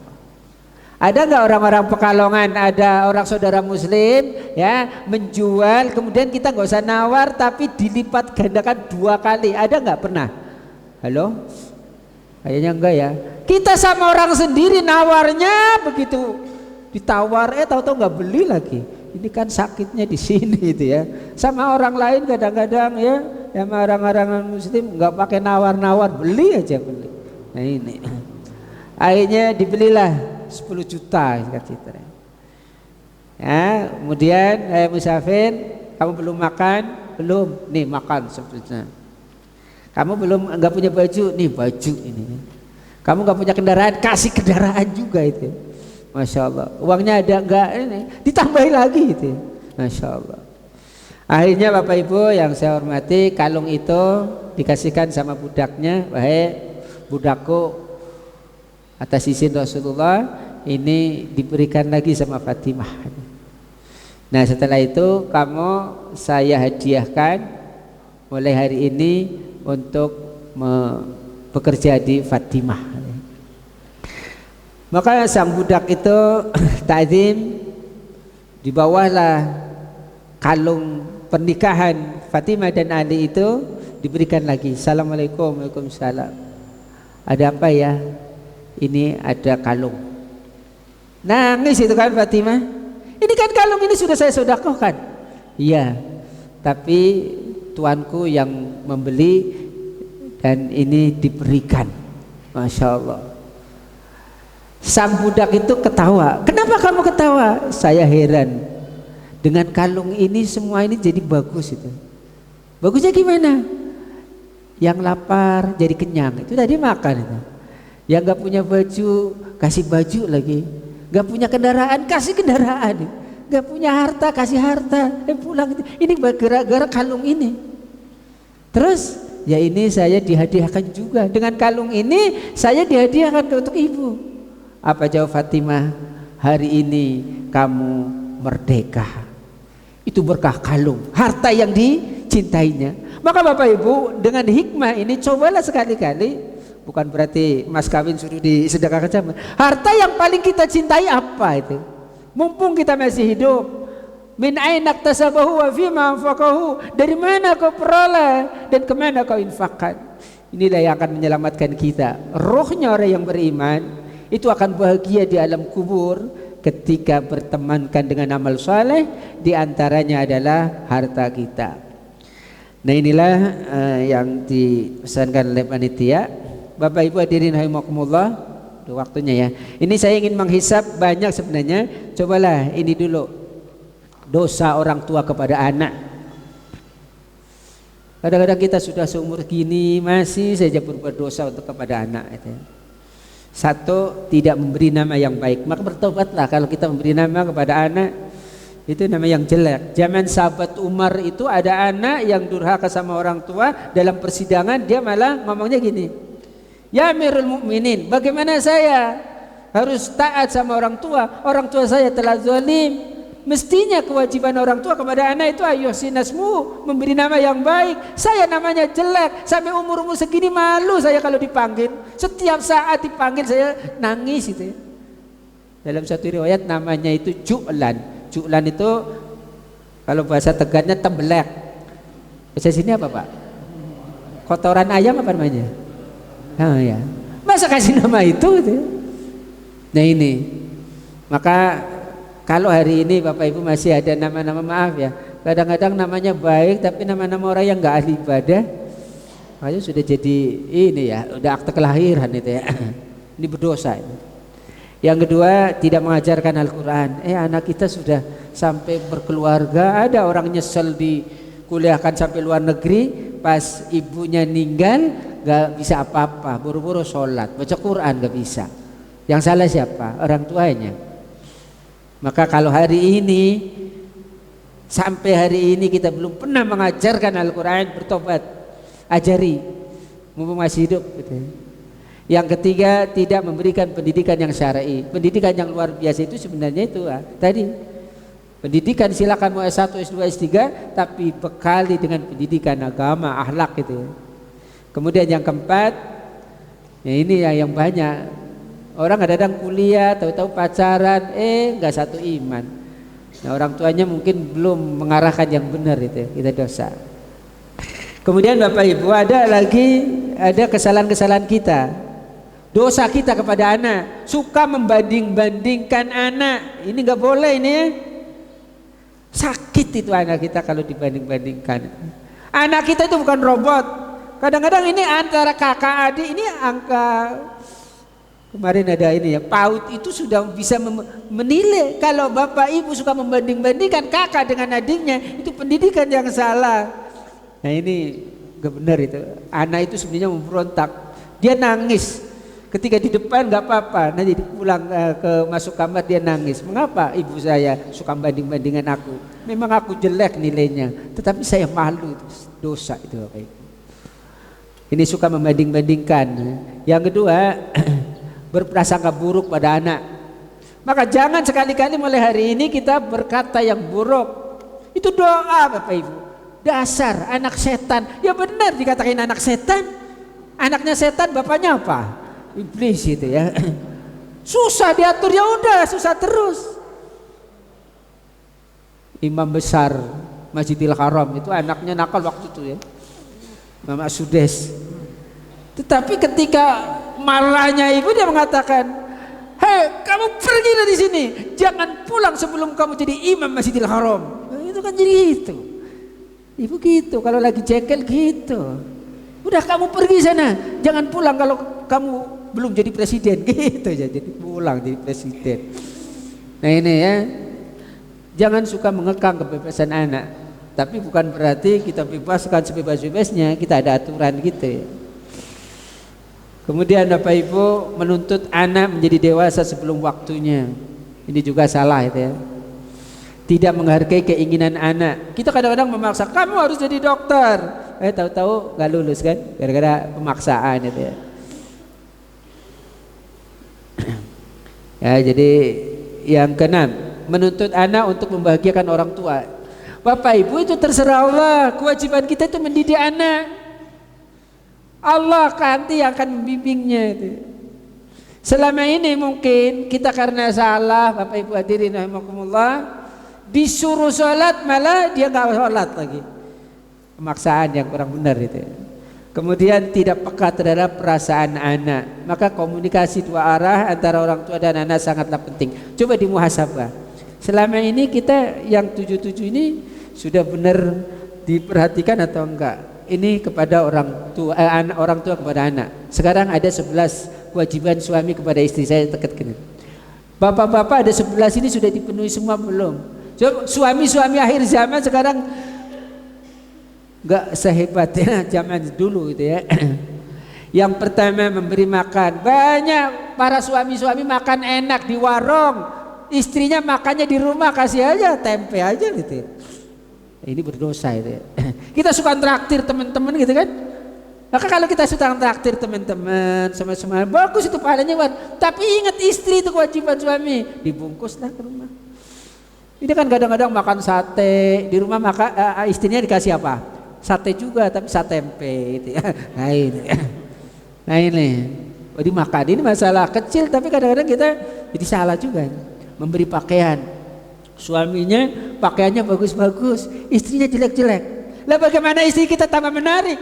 Ada nggak orang-orang Pekalongan, ada orang saudara muslim ya menjual, kemudian kita nggak usah nawar tapi dilipat gandakan 2 kali? Ada nggak pernah? Halo? Kayaknya enggak ya. Kita sama orang sendiri nawarnya begitu ditawar, tahu-tahu nggak beli lagi. Ini kan sakitnya di sini itu ya. Sama orang lain kadang-kadang ya, sama orang-orang muslim nggak pakai nawar-nawar, beli aja beli. Nah ini, akhirnya dibelilah 10 juta kata ya. Kemudian musafir, kamu belum makan? Belum, nih makan 10 juta. Kamu belum nggak punya baju? Nih baju ini. Kamu nggak punya kendaraan? Kasih kendaraan juga itu. Masya Allah. Uangnya ada enggak? Ini ditambahin lagi itu. Masya Allah. Akhirnya Bapak Ibu yang saya hormati, kalung itu dikasihkan sama budaknya. Wahai budakku, atas izin Rasulullah ini diberikan lagi sama Fatimah. Nah setelah itu kamu saya hadiahkan mulai hari ini untuk bekerja di Fatimah. Maka sang budak itu ta'zim, dibawahlah kalung pernikahan Fatimah dan Ali itu diberikan lagi. Assalamualaikum, waalaikumsalam. Ada apa ya? Ini ada kalung. Nangis itu kan Fatimah. Ini kan kalung ini sudah saya sedekahkan. Iya, tapi tuanku yang membeli dan ini diberikan. Masya Allah. Sang budak itu ketawa. Kenapa kamu ketawa? Saya heran. Dengan kalung ini semua ini jadi bagus itu. Bagusnya gimana? Yang lapar jadi kenyang. Itu tadi makan itu. Yang gak punya baju kasih baju lagi. Gak punya kendaraan kasih kendaraan. Gak punya harta kasih harta. Pulang itu. Ini gara-gara kalung ini. Terus ya ini saya dihadiahkan juga. Dengan kalung ini saya dihadiahkan untuk ibu. Apa jawab Fatimah? Hari ini kamu merdeka. Itu berkah kalung, harta yang dicintainya. Maka Bapak Ibu dengan hikmah ini cobalah sekali-kali. Bukan berarti mas kawin suruh disedekahkan sama. Harta yang paling kita cintai apa itu? Mumpung kita masih hidup. Min ainak tasabahu wa fima anfaqahu. Dari mana kau peroleh dan kemana kau infakkan? Inilah yang akan menyelamatkan kita. Rohnya orang yang beriman itu akan bahagia di alam kubur ketika bertemankan dengan amal saleh, diantaranya adalah harta kita. Nah inilah yang dipesankan oleh panitia. Bapak Ibu hadirin rahimakumullah, waktunya ya. Ini saya ingin menghisap banyak sebenarnya. Cobalah ini dulu, dosa orang tua kepada anak. Kadang-kadang kita sudah seumur gini masih saja berbuat dosa untuk kepada anak itu. Satu, tidak memberi nama yang baik. Maka bertobatlah kalau kita memberi nama kepada anak itu nama yang jelek. Zaman sahabat Umar itu ada anak yang durhaka sama orang tua, dalam persidangan dia malah ngomongnya gini, ya Amirul Mukminin, bagaimana saya harus taat sama orang tua? Orang tua saya telah zalim. Mestinya kewajiban orang tua kepada anak itu ayo sinasmu, memberi nama yang baik. Saya namanya jelek, sampai umur segini malu saya kalau dipanggil. Setiap saat dipanggil saya nangis itu. Dalam satu riwayat namanya itu Ju'lan. Ju'lan itu kalau bahasa Tegarnya tembelek. Bahasa sini apa Pak? Kotoran ayam apa namanya? Oh ya. Masa kasih nama itu? Nah ini. Maka kalau hari ini Bapak Ibu masih ada nama-nama, maaf ya, kadang-kadang namanya baik tapi nama-nama orang yang nggak ahli ibadah, makanya sudah jadi ini ya, udah akte kelahiran itu ya. Ini berdosa ini. Yang kedua, tidak mengajarkan Al-Quran. Anak kita sudah sampai berkeluarga, ada orang nyesel dikuliahkan sampai luar negeri, pas ibunya meninggal gak bisa apa-apa, buru-buru sholat, baca Quran gak bisa. Yang salah siapa? Orang tuanya. Maka kalau hari ini, sampai hari ini kita belum pernah mengajarkan Al-Quran, bertobat, ajari, mumpung masih hidup gitu. Yang ketiga, tidak memberikan pendidikan yang syar'i. Pendidikan yang luar biasa itu sebenarnya itu tadi pendidikan, silakan mau S1, S2, S3, tapi bekali dengan pendidikan agama, akhlak gitu. Kemudian yang keempat, ya ini yang banyak orang kadang-kadang kuliah, tahu-tahu pacaran, nggak satu iman. Nah, orang tuanya mungkin belum mengarahkan yang benar, itu kita dosa. Kemudian Bapak Ibu, ada kesalahan-kesalahan kita. Dosa kita kepada anak, suka membanding-bandingkan anak. Ini nggak boleh ini ya. Sakit itu anak kita kalau dibanding-bandingkan. Anak kita itu bukan robot. Kadang-kadang ini antara kakak adik ini angka, kemarin ada ini ya, PAUD itu sudah bisa menilai. Kalau bapak ibu suka membanding-bandingkan kakak dengan adiknya, itu pendidikan yang salah. Nah ini nggak benar itu. Anak itu sebenarnya memberontak, dia nangis. Ketika di depan nggak apa-apa, nanti pulang masuk kamar dia nangis. Mengapa ibu saya suka banding-bandingan aku? Memang aku jelek nilainya, tetapi saya malu, itu dosa itu Bapak Ibu. Ini suka membanding-bandingkan. Yang kedua, berprasangka buruk pada anak. Maka jangan sekali-kali mulai hari ini kita berkata yang buruk. Itu doa Bapak Ibu. Dasar anak setan. Ya benar dikatakan anak setan. Anaknya setan, bapaknya apa? Iblis itu ya. Susah diatur, ya udah susah terus. Imam besar Masjidil Haram itu anaknya nakal waktu itu ya, Mama Sudes. Tetapi ketika marahnya ibu, dia mengatakan, hei kamu pergi dari sini, jangan pulang sebelum kamu jadi imam Masjidil Haram. Itu kan jadi itu. Ibu gitu kalau lagi cekel gitu. Udah kamu pergi sana, jangan pulang kalau kamu belum jadi presiden gitu aja, jadi pulang jadi presiden. Nah ini ya, jangan suka mengekang kebebasan anak, tapi bukan berarti kita bebaskan sebebas-bebasnya, kita ada aturan gitu ya. Kemudian Bapak Ibu menuntut anak menjadi dewasa sebelum waktunya, ini juga salah itu ya. Tidak menghargai keinginan anak. Kita kadang-kadang memaksa, kamu harus jadi dokter, tahu-tahu nggak lulus kan, gara-gara pemaksaan itu ya. Ya, jadi yang keenam, menuntut anak untuk membahagiakan orang tua. Bapak Ibu itu terserah Allah, kewajiban kita itu mendidik anak. Allah nanti akan membimbingnya itu. Selama ini mungkin kita karena salah, Bapak Ibu hadirin rahimakumullah, disuruh sholat malah dia nggak sholat lagi. Pemaksaan yang kurang benar itu. Kemudian tidak peka terhadap perasaan anak. Maka komunikasi dua arah antara orang tua dan anak sangatlah penting. Coba dimuhasabah. Selama ini kita yang 77 ini sudah benar diperhatikan atau enggak? Ini kepada orang tua kepada anak. Sekarang ada 11 kewajiban suami kepada istri. Saya tekankan. Bapak-bapak ada 11 ini sudah dipenuhi semua belum? Suami-suami akhir zaman sekarang enggak sehebatnya zaman dulu itu ya. Yang pertama memberi makan. Banyak para suami-suami makan enak di warung, istrinya makannya di rumah, kasih aja tempe aja gitu. Ini berdosa itu ya. Kita suka traktir teman-teman gitu kan. Maka kalau kita suka traktir teman-teman sama-sama, bagus itu pahalanya Wan. Tapi ingat istri itu kewajiban suami, dibungkuslah ke rumah. Ini kan kadang-kadang makan sate di rumah, maka istrinya dikasih apa? Sate juga, tapi sate tempe gitu ya. Nah ini dimakan. Ini masalah kecil, tapi kadang-kadang kita jadi salah juga. Memberi pakaian, suaminya pakaiannya bagus-bagus, istrinya jelek-jelek. Lah bagaimana istri kita tambah menarik?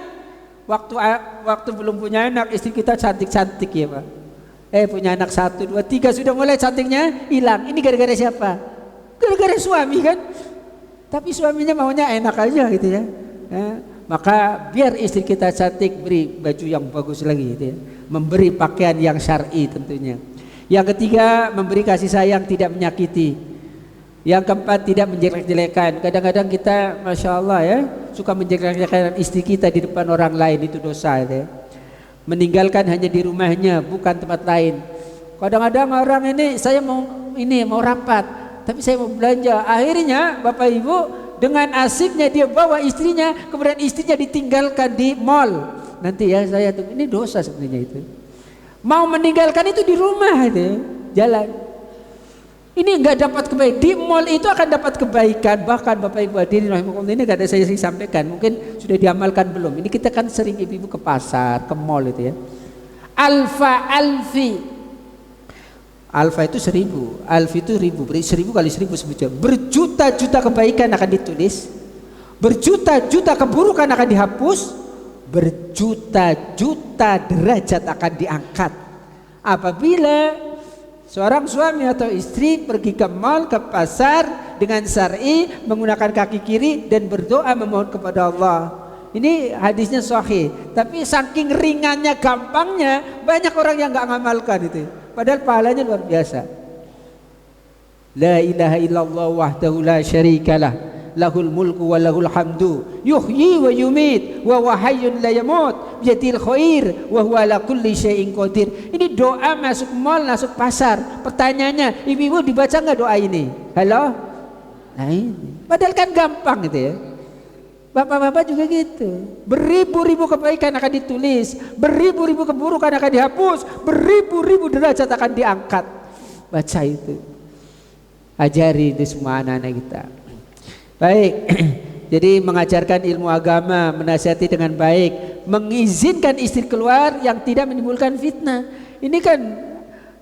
Waktu belum punya anak, istri kita cantik-cantik ya Pak. Punya anak 1, 2, 3 sudah mulai cantiknya hilang. Ini gara-gara siapa? Gara-gara suami kan. Tapi suaminya maunya enak aja gitu ya. Maka biar istri kita cantik, beri baju yang bagus lagi gitu ya. Memberi pakaian yang syar'i tentunya. Yang ketiga, memberi kasih sayang tidak menyakiti. Yang keempat, tidak menjelek-jelekan. Kadang-kadang kita, masya Allah ya, suka menjelek-jelekan istri kita di depan orang lain, itu dosa ya. Meninggalkan hanya di rumahnya, bukan tempat lain. Kadang-kadang orang ini, saya mau rapat, tapi saya mau belanja. Akhirnya Bapak Ibu dengan asiknya dia bawa istrinya, kemudian istrinya ditinggalkan di mall. Nanti ya saya tuh, ini dosa sebenarnya itu. Mau meninggalkan itu di rumah itu, jalan. Ini enggak dapat kebaikan. Di mall itu akan dapat kebaikan. Bahkan Bapak Ibu hadirin rahimakumullah, ini enggak ada saya sampaikan, mungkin sudah diamalkan belum. Ini kita kan sering ibu-ibu ke pasar, ke mall itu ya. Alfa itu 1000, alfi itu 1000, 1000 kali 1000 sebutnya. Berjuta-juta kebaikan akan ditulis, berjuta-juta keburukan akan dihapus, berjuta-juta derajat akan diangkat. Apabila seorang suami atau istri pergi ke mal, ke pasar dengan syar'i, menggunakan kaki kiri dan berdoa memohon kepada Allah. Ini hadisnya sahih, tapi saking ringannya, gampangnya, banyak orang yang nggak ngamalkan itu. Padahal pahalanya luar biasa. La ilaha illallah wahdahu la syarikalah, lahul mulku wa lahul hamdu, yuhyi wa yumit wa huwa hayyun la yamut, biyadil khair wa huwa ala kulli syai'in qadir. Ini doa masuk mall, masuk pasar. Pertanyaannya, ibu-ibu dibaca enggak doa ini? Halo? Nah ini. Padahal kan gampang gitu ya. Bapak-bapak juga gitu. Beribu-ribu kebaikan akan ditulis, beribu-ribu keburukan akan dihapus, beribu-ribu derajat akan diangkat. Baca itu. Ajari itu semua anak-anak kita. Baik. Jadi mengajarkan ilmu agama, menasihati dengan baik, mengizinkan istri keluar yang tidak menimbulkan fitnah. Ini kan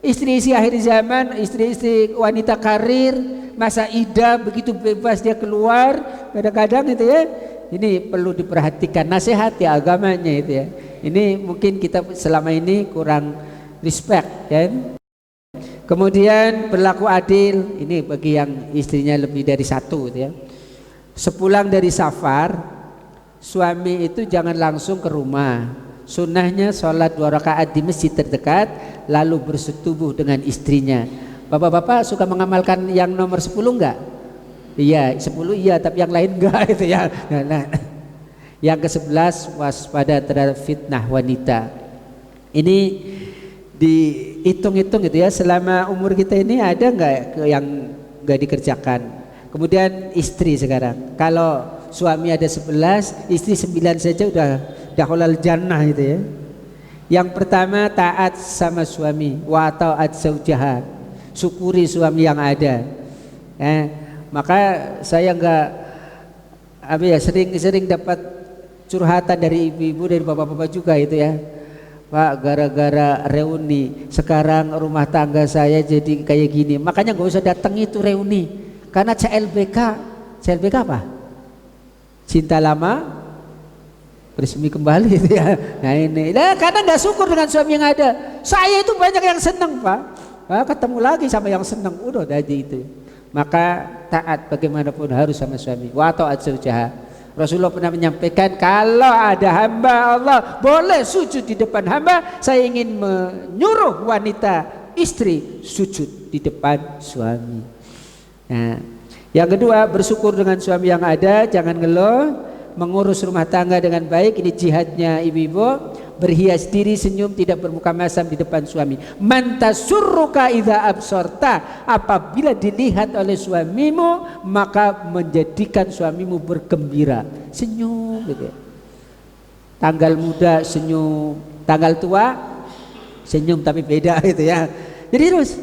istri-istri akhir zaman, istri-istri wanita karir, masa idah begitu bebas dia keluar, kadang-kadang itu ya. Ini perlu diperhatikan, nasihati agamanya itu ya. Ini mungkin kita selama ini kurang respect kan. Kemudian berlaku adil, ini bagi yang istrinya lebih dari satu gitu ya. Sepulang dari safar, suami itu jangan langsung ke rumah. Sunnahnya sholat 2 rakaat di masjid terdekat, lalu bersetubuh dengan istrinya. Bapak-bapak suka mengamalkan yang nomor 10 enggak? Iya, 10 iya, tapi yang lain enggak itu ya. Nah. Yang ke-11, waspada terhadap fitnah wanita. Ini dihitung-hitung gitu ya, selama umur kita ini ada enggak yang enggak dikerjakan. Kemudian istri sekarang, kalau suami ada 11, istri 9 saja udah dakhalal jannah itu ya. Yang pertama, taat sama suami, wa ta'at zaujaha. Syukuri suami yang ada. Maka saya sering dapat curhatan dari ibu-ibu, dari bapak-bapak juga itu ya. Pak, gara-gara reuni sekarang rumah tangga saya jadi kayak gini. Makanya gak usah datang itu reuni, karena CLBK apa? Cinta lama bersemi kembali itu ya. Nah ini, karena nggak syukur dengan suami yang ada. Saya itu banyak yang senang Pak. Ketemu lagi sama yang senang, udah tadi itu. Maka taat bagaimanapun harus sama suami. Wa ta'at zaujaha. Rasulullah pernah menyampaikan, kalau ada hamba Allah boleh sujud di depan hamba, saya ingin menyuruh wanita istri sujud di depan suami. Nah, yang kedua, bersyukur dengan suami yang ada, jangan ngeluh, mengurus rumah tangga dengan baik. Ini jihadnya ibu-ibu. Berhias diri, senyum, tidak bermuka masam di depan suami. Man tasurruka idza absorta, apabila dilihat oleh suamimu maka menjadikan suamimu bergembira. Senyum gitu ya. Tanggal muda senyum, tanggal tua senyum, tapi beda itu ya. Jadi terus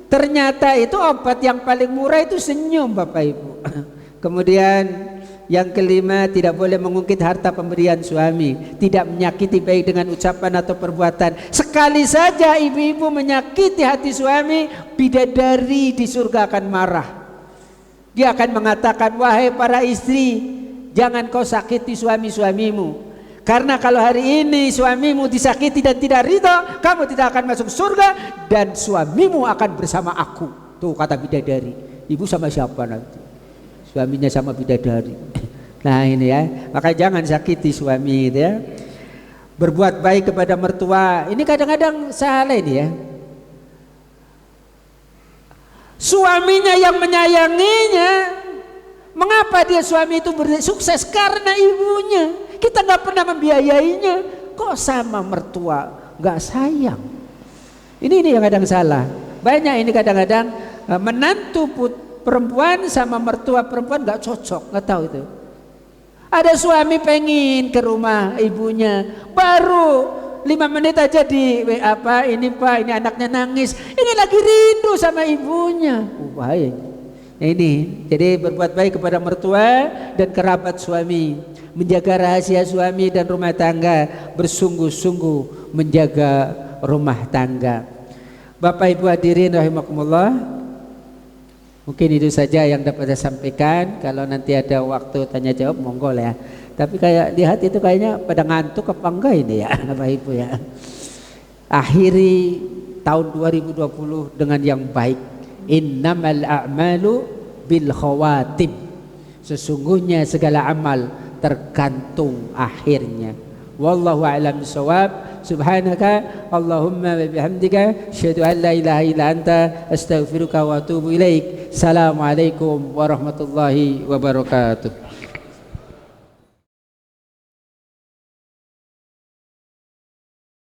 ternyata itu obat yang paling murah itu senyum Bapak Ibu. Kemudian yang kelima, tidak boleh mengungkit harta pemberian suami, tidak menyakiti baik dengan ucapan atau perbuatan. Sekali saja ibu-ibu menyakiti hati suami, bidadari di surga akan marah. Dia akan mengatakan, wahai para istri, jangan kau sakiti suami-suamimu, karena kalau hari ini suamimu disakiti dan tidak ridho, kamu tidak akan masuk surga dan suamimu akan bersama aku. Tuh kata bidadari. Ibu sama siapa nanti? Suaminya sama bidadari. Nah ini ya, maka jangan sakiti suami itu ya. Berbuat baik kepada mertua. Ini kadang-kadang salah ini ya. suaminya yang menyayanginya. Mengapa dia suami itu sukses? Karena ibunya. Kita nggak pernah membiayainya. Kok sama mertua nggak sayang? Ini yang kadang salah. Banyak ini kadang-kadang menantu perempuan sama mertua perempuan nggak cocok, nggak tahu itu. Ada suami pengen ke rumah ibunya, baru 5 menit aja di WA, Pak, ini Pak, ini anaknya nangis, ini lagi rindu sama ibunya. Bahaya. Nah ini, jadi berbuat baik kepada mertua dan kerabat suami, menjaga rahasia suami dan rumah tangga, bersungguh-sungguh menjaga rumah tangga. Bapak Ibu hadirin rahimakumullah, mungkin itu saja yang dapat saya sampaikan. Kalau nanti ada waktu tanya jawab monggo ya. Tapi kayak lihat itu kayaknya pada ngantuk apa enggak ini ya Bapak Ibu ya. Akhiri tahun 2020 dengan yang baik. Innamal a'malu bil khawatim. Sesungguhnya segala amal tergantung akhirnya. Wallahu a'lam bishawab. Subhanaka Allahumma wa bihamdika asyhadu an la ilaha illa anta astaghfiruka wa atubu ilaik. Assalamualaikum warahmatullahi wabarakatuh.